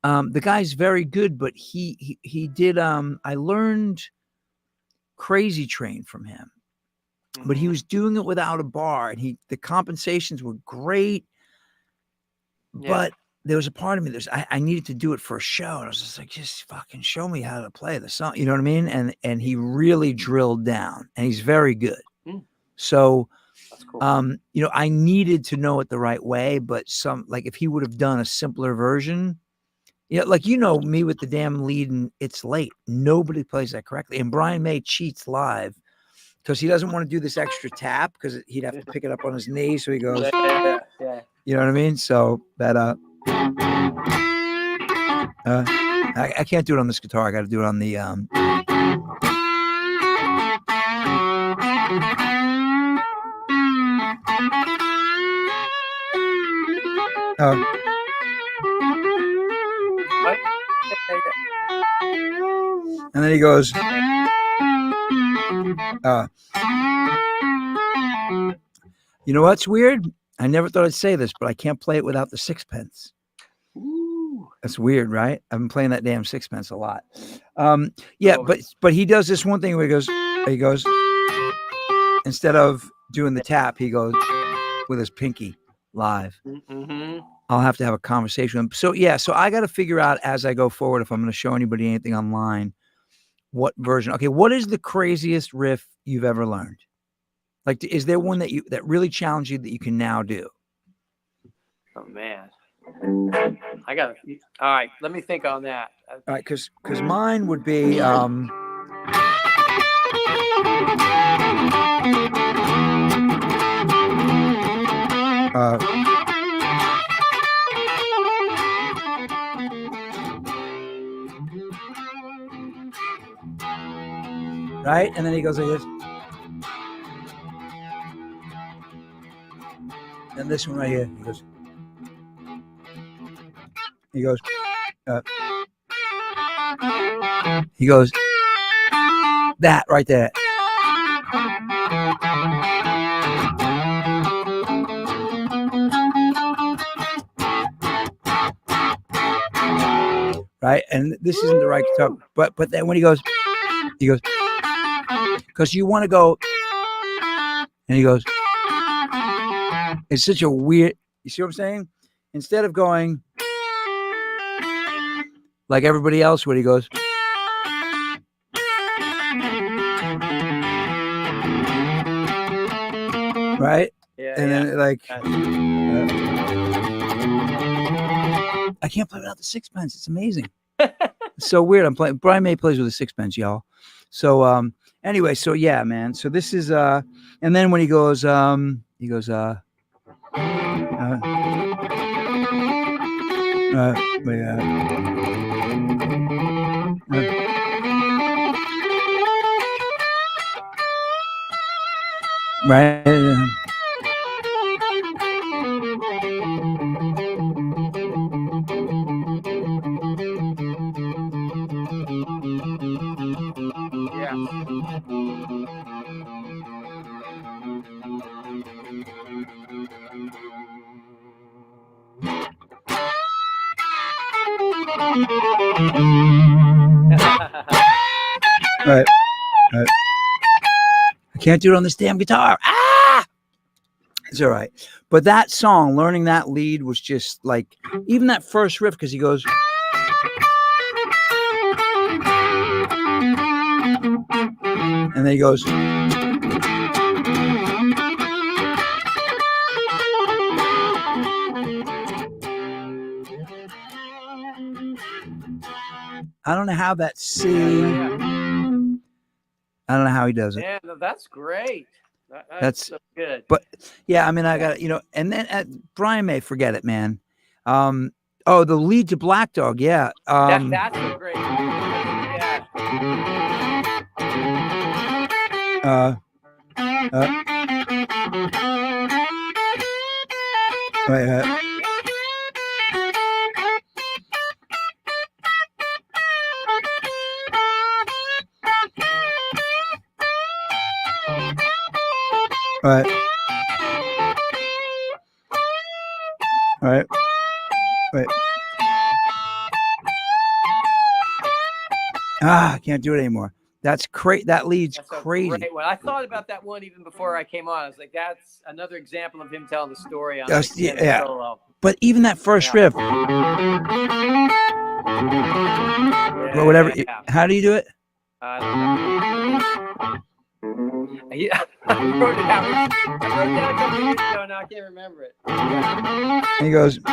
the guy's very good, but he did, I learned Crazy Train from him. But he was doing it without a bar, and the compensations were great. But there was a part of me I needed to do it for a show, and I was just like, just fucking show me how to play the song. You know what I mean? And he really drilled down, and he's very good. So, that's cool. You know, I needed to know it the right way, but like, if he would have done a simpler version, yeah, like, you know, me with the damn lead and It's Late, nobody plays that correctly. And Brian May cheats live, because he doesn't want to do this extra tap, because he'd have to pick it up on his knee. So he goes, yeah. You know what I mean? So that, I can't do it on this guitar. I got to do it on the, and then he goes, you know what's weird? I never thought I'd say this, but I can't play it without the sixpence. Ooh. That's weird, right? I've been playing that damn sixpence a lot. But he does this one thing where he goes, instead of doing the tap, he goes with his pinky live. Mm-hmm. I'll have to have a conversation with him. So yeah, so I got to figure out as I go forward, if I'm going to show anybody anything online, what version. Okay, what is the craziest riff you've ever learned? Like, is there one that really challenged you that you can now do? Oh man, I got it. All right, let me think on that. All right, because mine would be right, and then he goes like this. And this one right here, he goes, that right there. Right, and this isn't the right guitar, but then when he goes, because you want to go, and he goes. It's such a weird, you see what I'm saying? Instead of going like everybody else, where he goes, right? Yeah. And then like, I can't play without the sixpence. It's amazing. It's so weird. Brian May plays with a sixpence, y'all. So anyway, so yeah, man. So this is and then when he goes, right. Right. I can't do it on this damn guitar. Ah! It's all right. But that song, learning that lead was just like, even that first riff, because he goes. And then he goes. I don't know how that C. I don't know how he does it. Yeah, that's great. That's so good. But yeah, I mean, I got and then Brian May, forget it, man. The lead to Black Dog, yeah. That's so great. Yeah. Right. Right. I can't do it anymore. That's crazy. That lead's crazy. Great one. I thought about that one even before I came on. I was like, that's another example of him telling the story on solo. But even that first riff. Or whatever. Yeah. How do you do it? Yeah, I wrote it out a couple years ago, and I can't remember it. And he goes. Is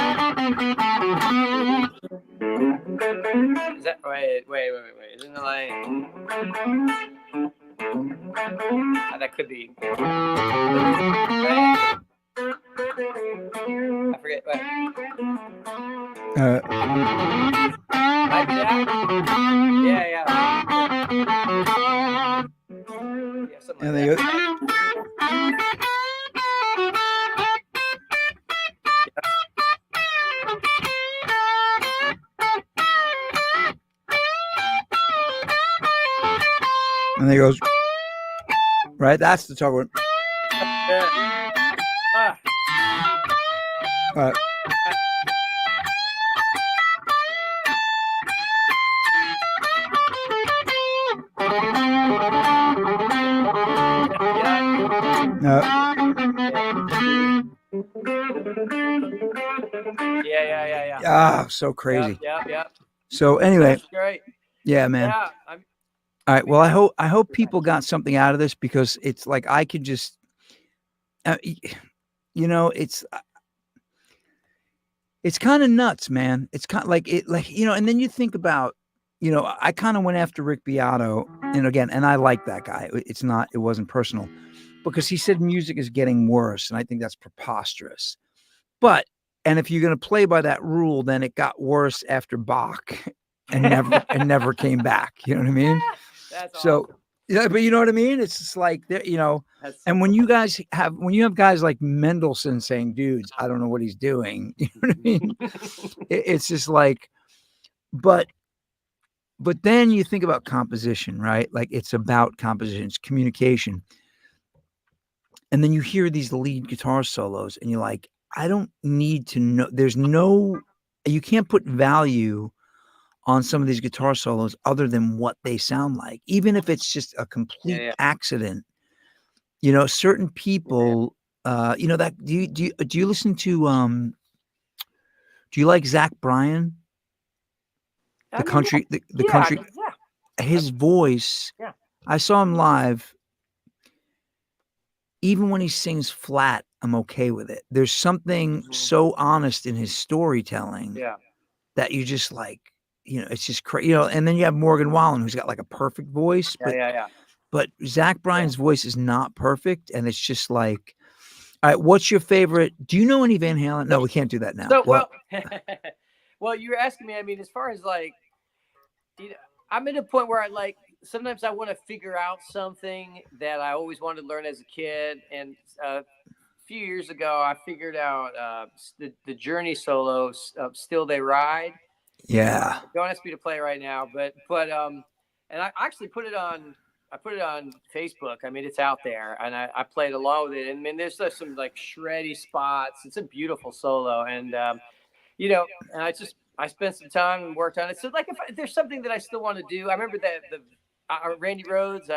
that wait? Isn't it like that could be? I forget. Wait. Yeah. And they go. And he goes. Right, that's the top one. Yeah. So crazy. Yeah. So anyway. That's great. Yeah, man. Yeah. All right. Well, I hope people got something out of this, because it's like I could just, it's kind of nuts, man. It's kind of like and then you think about, I kind of went after Rick Beato, and I like that guy. It wasn't personal, because he said music is getting worse, and I think that's preposterous. And if you're going to play by that rule, then it got worse after Bach and never came back. You know what I mean? That's so awesome. Yeah, but you know what I mean? It's just like, and when you have guys like Mendelssohn saying, dudes, I don't know what he's doing. You know what I mean? It's just like, but then you think about composition, right? Like, it's about composition, it's communication. And then you hear these lead guitar solos and you're like, I don't need to know. You can't put value on some of these guitar solos other than what they sound like, even if it's just a complete accident. Certain people, that do you listen to, do you like Zach Bryan? The country. His voice. Yeah. I saw him live. Even when he sings flat, I'm okay with it. There's something so honest in his storytelling that you just like, it's just crazy. And then you have Morgan Wallen, who's got like a perfect voice. But Zach Bryan's voice is not perfect. And it's just like, all right, what's your favorite? Do you know any Van Halen? No, we can't do that now. So, well, you're asking me, I mean, as far as like, I'm at a point where sometimes I want to figure out something that I always wanted to learn as a kid. And a few years ago, I figured out the Journey solos of Still They Ride. Yeah. Don't ask me to play right now, but and I actually put it on Facebook. I mean, it's out there, and I played along with it. And I mean, there's some like shreddy spots. It's a beautiful solo, and and I just I spent some time and worked on it. So like if there's something that I still want to do, I remember that the Randy Rhoads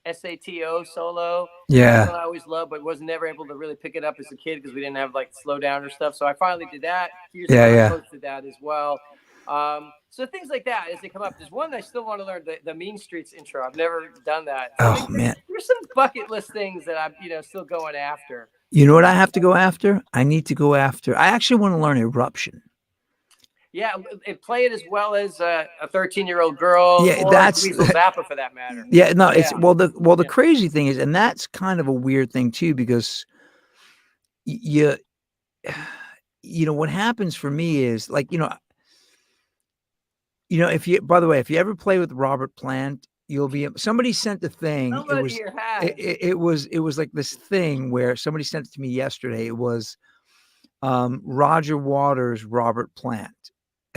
SATO solo. Yeah. I always loved, but was never able to really pick it up as a kid because we didn't have like slow down or stuff. So I finally did that. I posted that as well. So things like that as they come up. There's one that I still want to learn, the Mean Streets intro. I've never done that. Oh man, there's some bucket list things that I'm still going after. You know what I have to go after? I need to go after. I actually want to learn Eruption. Yeah, and play it as well as a 13-year-old girl. Yeah, or that's Weasel Zappa for that matter. Yeah, no, it's the crazy thing is, and that's kind of a weird thing too, because you know what happens for me is like if you, by the way, if you ever play with Robert Plant, you'll be. Somebody sent the thing. It was like this thing where somebody sent it to me yesterday. It was Roger Waters, Robert Plant.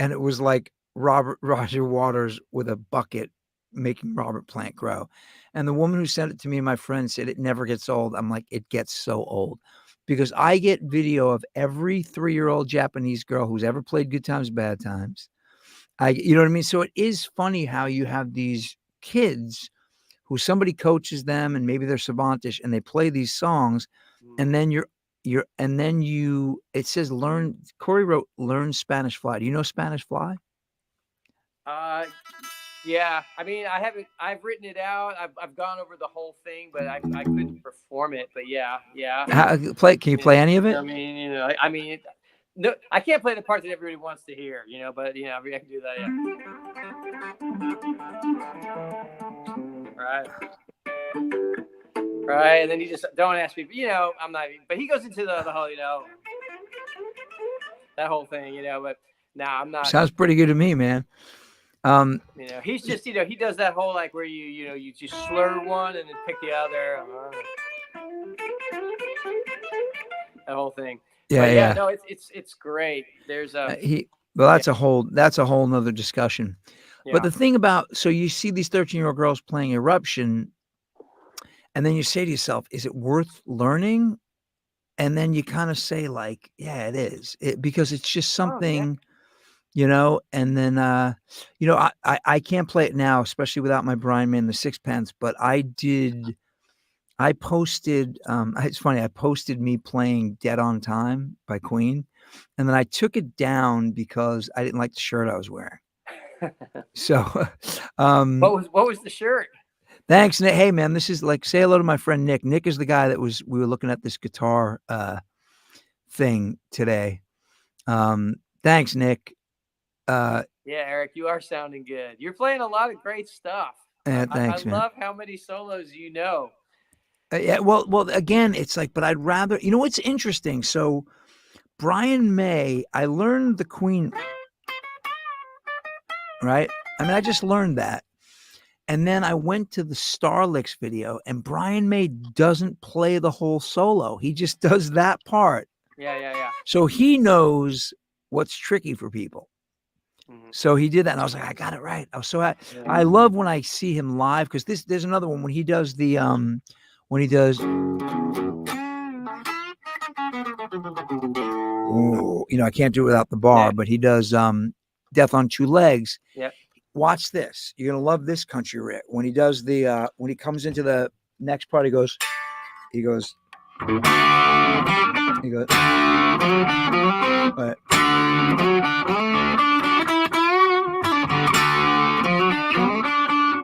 And it was like Roger Waters with a bucket making Robert Plant grow. And the woman who sent it to me and my friend said it never gets old. I'm like, it gets so old. Because I get video of every 3-year-old Japanese girl who's ever played Good Times, Bad Times. You know what I mean? So it is funny how you have these kids who somebody coaches them and maybe they're savantish and they play these songs. And then it says Corey wrote learn Spanish Fly. Do you know Spanish Fly? Yeah. I mean, I've written it out. I've gone over the whole thing, but I couldn't perform it. But yeah. Can you play any of it? I mean, no, I can't play the part that everybody wants to hear, but I can do that. Yeah. Right. And then you just don't ask me, I'm not, but he goes into the whole, that whole thing, but I'm not. Sounds pretty good to me, man. He's just, he does that whole, like where you just slur one and then pick the other. That whole thing. Yeah. No, it's great. There's that's a whole nother discussion. Yeah. But the thing about, so you see these 13-year-old girls playing Eruption, and then you say to yourself, is it worth learning? And then you kind of say like, yeah, it is. Because it's just something, and then, I can't play it now, especially without my Brian May and the Sixpence, but I posted, it's funny, I posted me playing Dead on Time by Queen, and then I took it down because I didn't like the shirt I was wearing. So, what was the shirt? Thanks, Nick. Hey, man, this is like, say hello to my friend Nick. Nick is the guy that we were looking at this guitar thing today. Thanks, Nick. Yeah, Eric, you are sounding good. You're playing a lot of great stuff. Thanks, man. I love how many solos you know. Yeah, well, again, it's like, but I'd rather, what's interesting? So, Brian May, I learned the Queen, right? I mean, I just learned that. And then I went to the Starlicks video, and Brian May doesn't play the whole solo. He just does that part. Yeah. So he knows what's tricky for people. Mm-hmm. So he did that, and I was like, I got it right. I was so happy. Yeah. I love when I see him live, because there's another one when he does the I can't do it without the bar, but he does Death on Two Legs. Yeah. Watch this. You're gonna love this country riff. When he does when he comes into the next part, he goes. Right.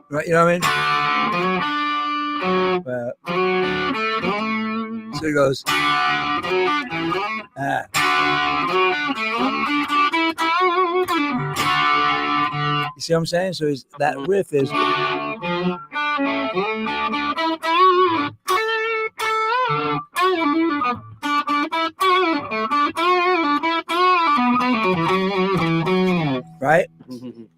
Right, you know what I mean? So he goes. You see what I'm saying? So that riff is. Right?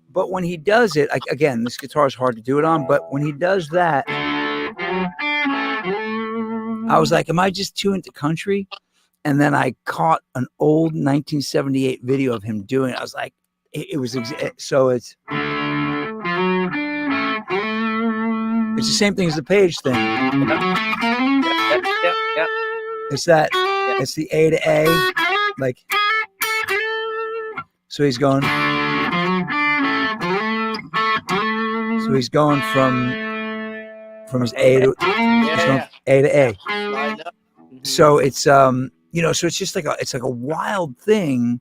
But when he does it, again, this guitar is hard to do it on, but when he does that, I was like, am I just too into country? And then I caught an old 1978 video of him doing it. I was like, it was so it's the same thing as the Page thing. Yep. It's that. It's the A to A, like. So he's going. So he's going from his A to A to A. So it's you know, so it's just like a wild thing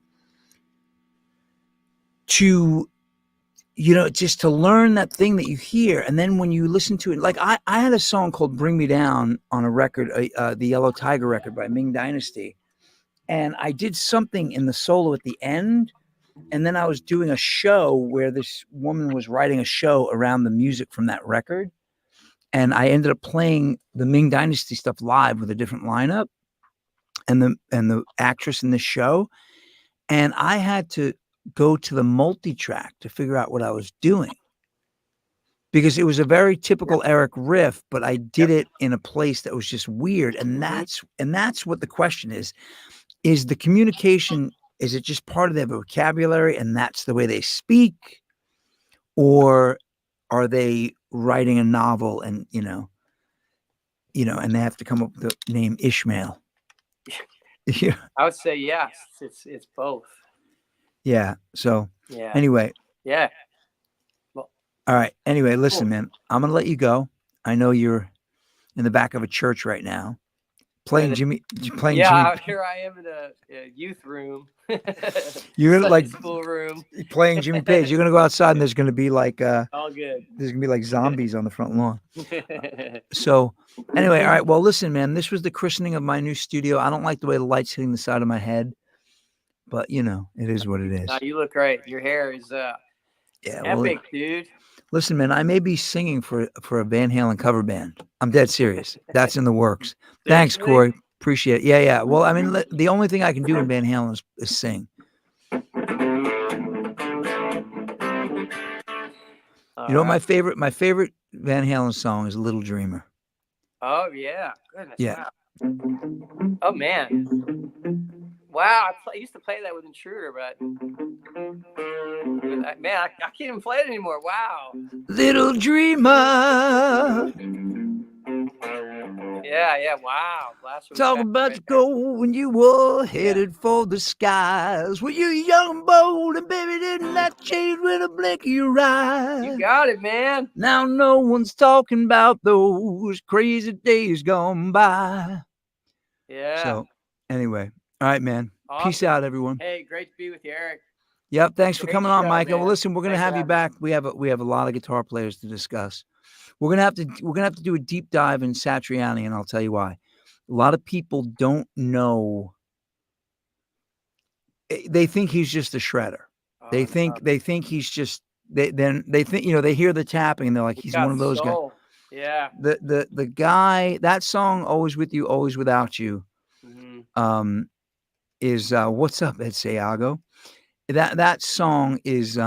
to, you know, just to learn that thing that you hear, and then when you listen to it, like I had a song called "Bring Me Down" on a record, the Yellow Tiger record by Ming Dynasty, and I did something in the solo at the end. And then I was doing a show where this woman was writing a show around the music from that record. And I ended up playing the Ming Dynasty stuff live with a different lineup and the actress in the show. And I had to go to the multi-track to figure out what I was doing, because it was a very typical Eric riff, but I did it in a place that was just weird. And that's what the question is the communication. Is it just part of their vocabulary and that's the way they speak? Or are they writing a novel and, you know, and they have to come up with the name Ishmael? Yeah. I would say yes. It's both. Yeah. So yeah. Anyway. Yeah. Well, all right. Anyway, listen, man, I'm going to let you go. I know you're in the back of a church right now. Playing Jimmy. Here I am in a youth room. You're gonna like school room playing Jimmy Page. You're gonna go outside and there's gonna be like all good. There's gonna be like zombies on the front lawn. So anyway, all right. Well, listen, man, this was the christening of my new studio. I don't like the way the light's hitting the side of my head, but you know, it is what it is. No, you look great. Your hair is epic, dude. Listen, man, I may be singing for a Van Halen cover band. I'm dead serious. That's in the works. Thanks, Corey. Appreciate it. Yeah. Well, I mean, the only thing I can do in Van Halen is sing. You know, my favorite Van Halen song is "Little Dreamer." Oh yeah, goodness. Yeah. Wow. Oh man. Wow, I used to play that with Intruder, but man, I can't even play it anymore. Wow. Little dreamer. Yeah. Wow. Talk about the gold when you were headed for the skies. When you young and bold, and baby, didn't that change with a blink of your eye? You got it, man. Now no one's talking about those crazy days gone by. Yeah. So anyway, all right, man. Awesome. Peace out, everyone. Hey, great to be with you, Eric. Yep. Thanks for coming on, Mike. Man. Well, listen, we're gonna have you back. We have a lot of guitar players to discuss. We're gonna have to do a deep dive in Satriani, and I'll tell you why. A lot of people don't know. They think he's just a shredder. They think he's just they think, you know, they hear the tapping and they're like, he's one of those guys. Yeah. The guy, that song, Always With You, Always Without You, is What's Up, Ed Sayago. That song is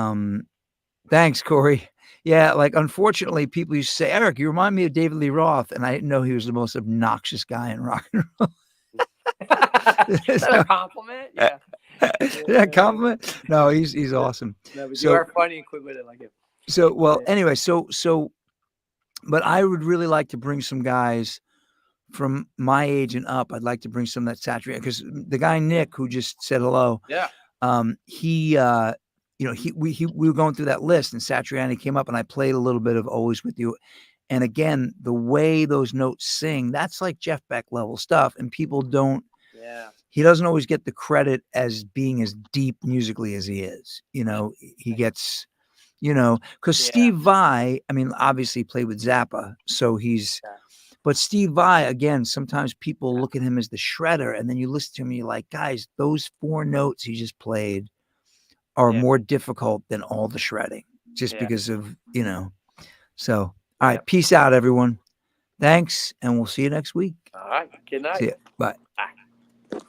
thanks, Corey. Yeah, like unfortunately people used to say, Eric, you remind me of David Lee Roth, and I didn't know he was the most obnoxious guy in rock and roll. Is that a compliment? Yeah. Yeah, compliment. No, he's awesome. No, but you are funny and quick-witted like him. So well, anyway, so but I would really like to bring some guys from my age and up. I'd like to bring some of that Satriani, because the guy Nick who just said hello. Yeah. He you know, we were going through that list and Satriani came up and I played a little bit of Always With You. And again, the way those notes sing, that's like Jeff Beck level stuff. And people don't, he doesn't always get the credit as being as deep musically as he is. You know, he gets, you know, because Steve Vai, I mean, obviously played with Zappa. So he's, but Steve Vai, again, sometimes people look at him as the shredder, and then you listen to him and you're like, guys, those 4 notes he just played are more difficult than all the shredding, just because of, you know. So, all right, peace out, everyone. Thanks, and we'll see you next week. All right, good night. See ya. Bye.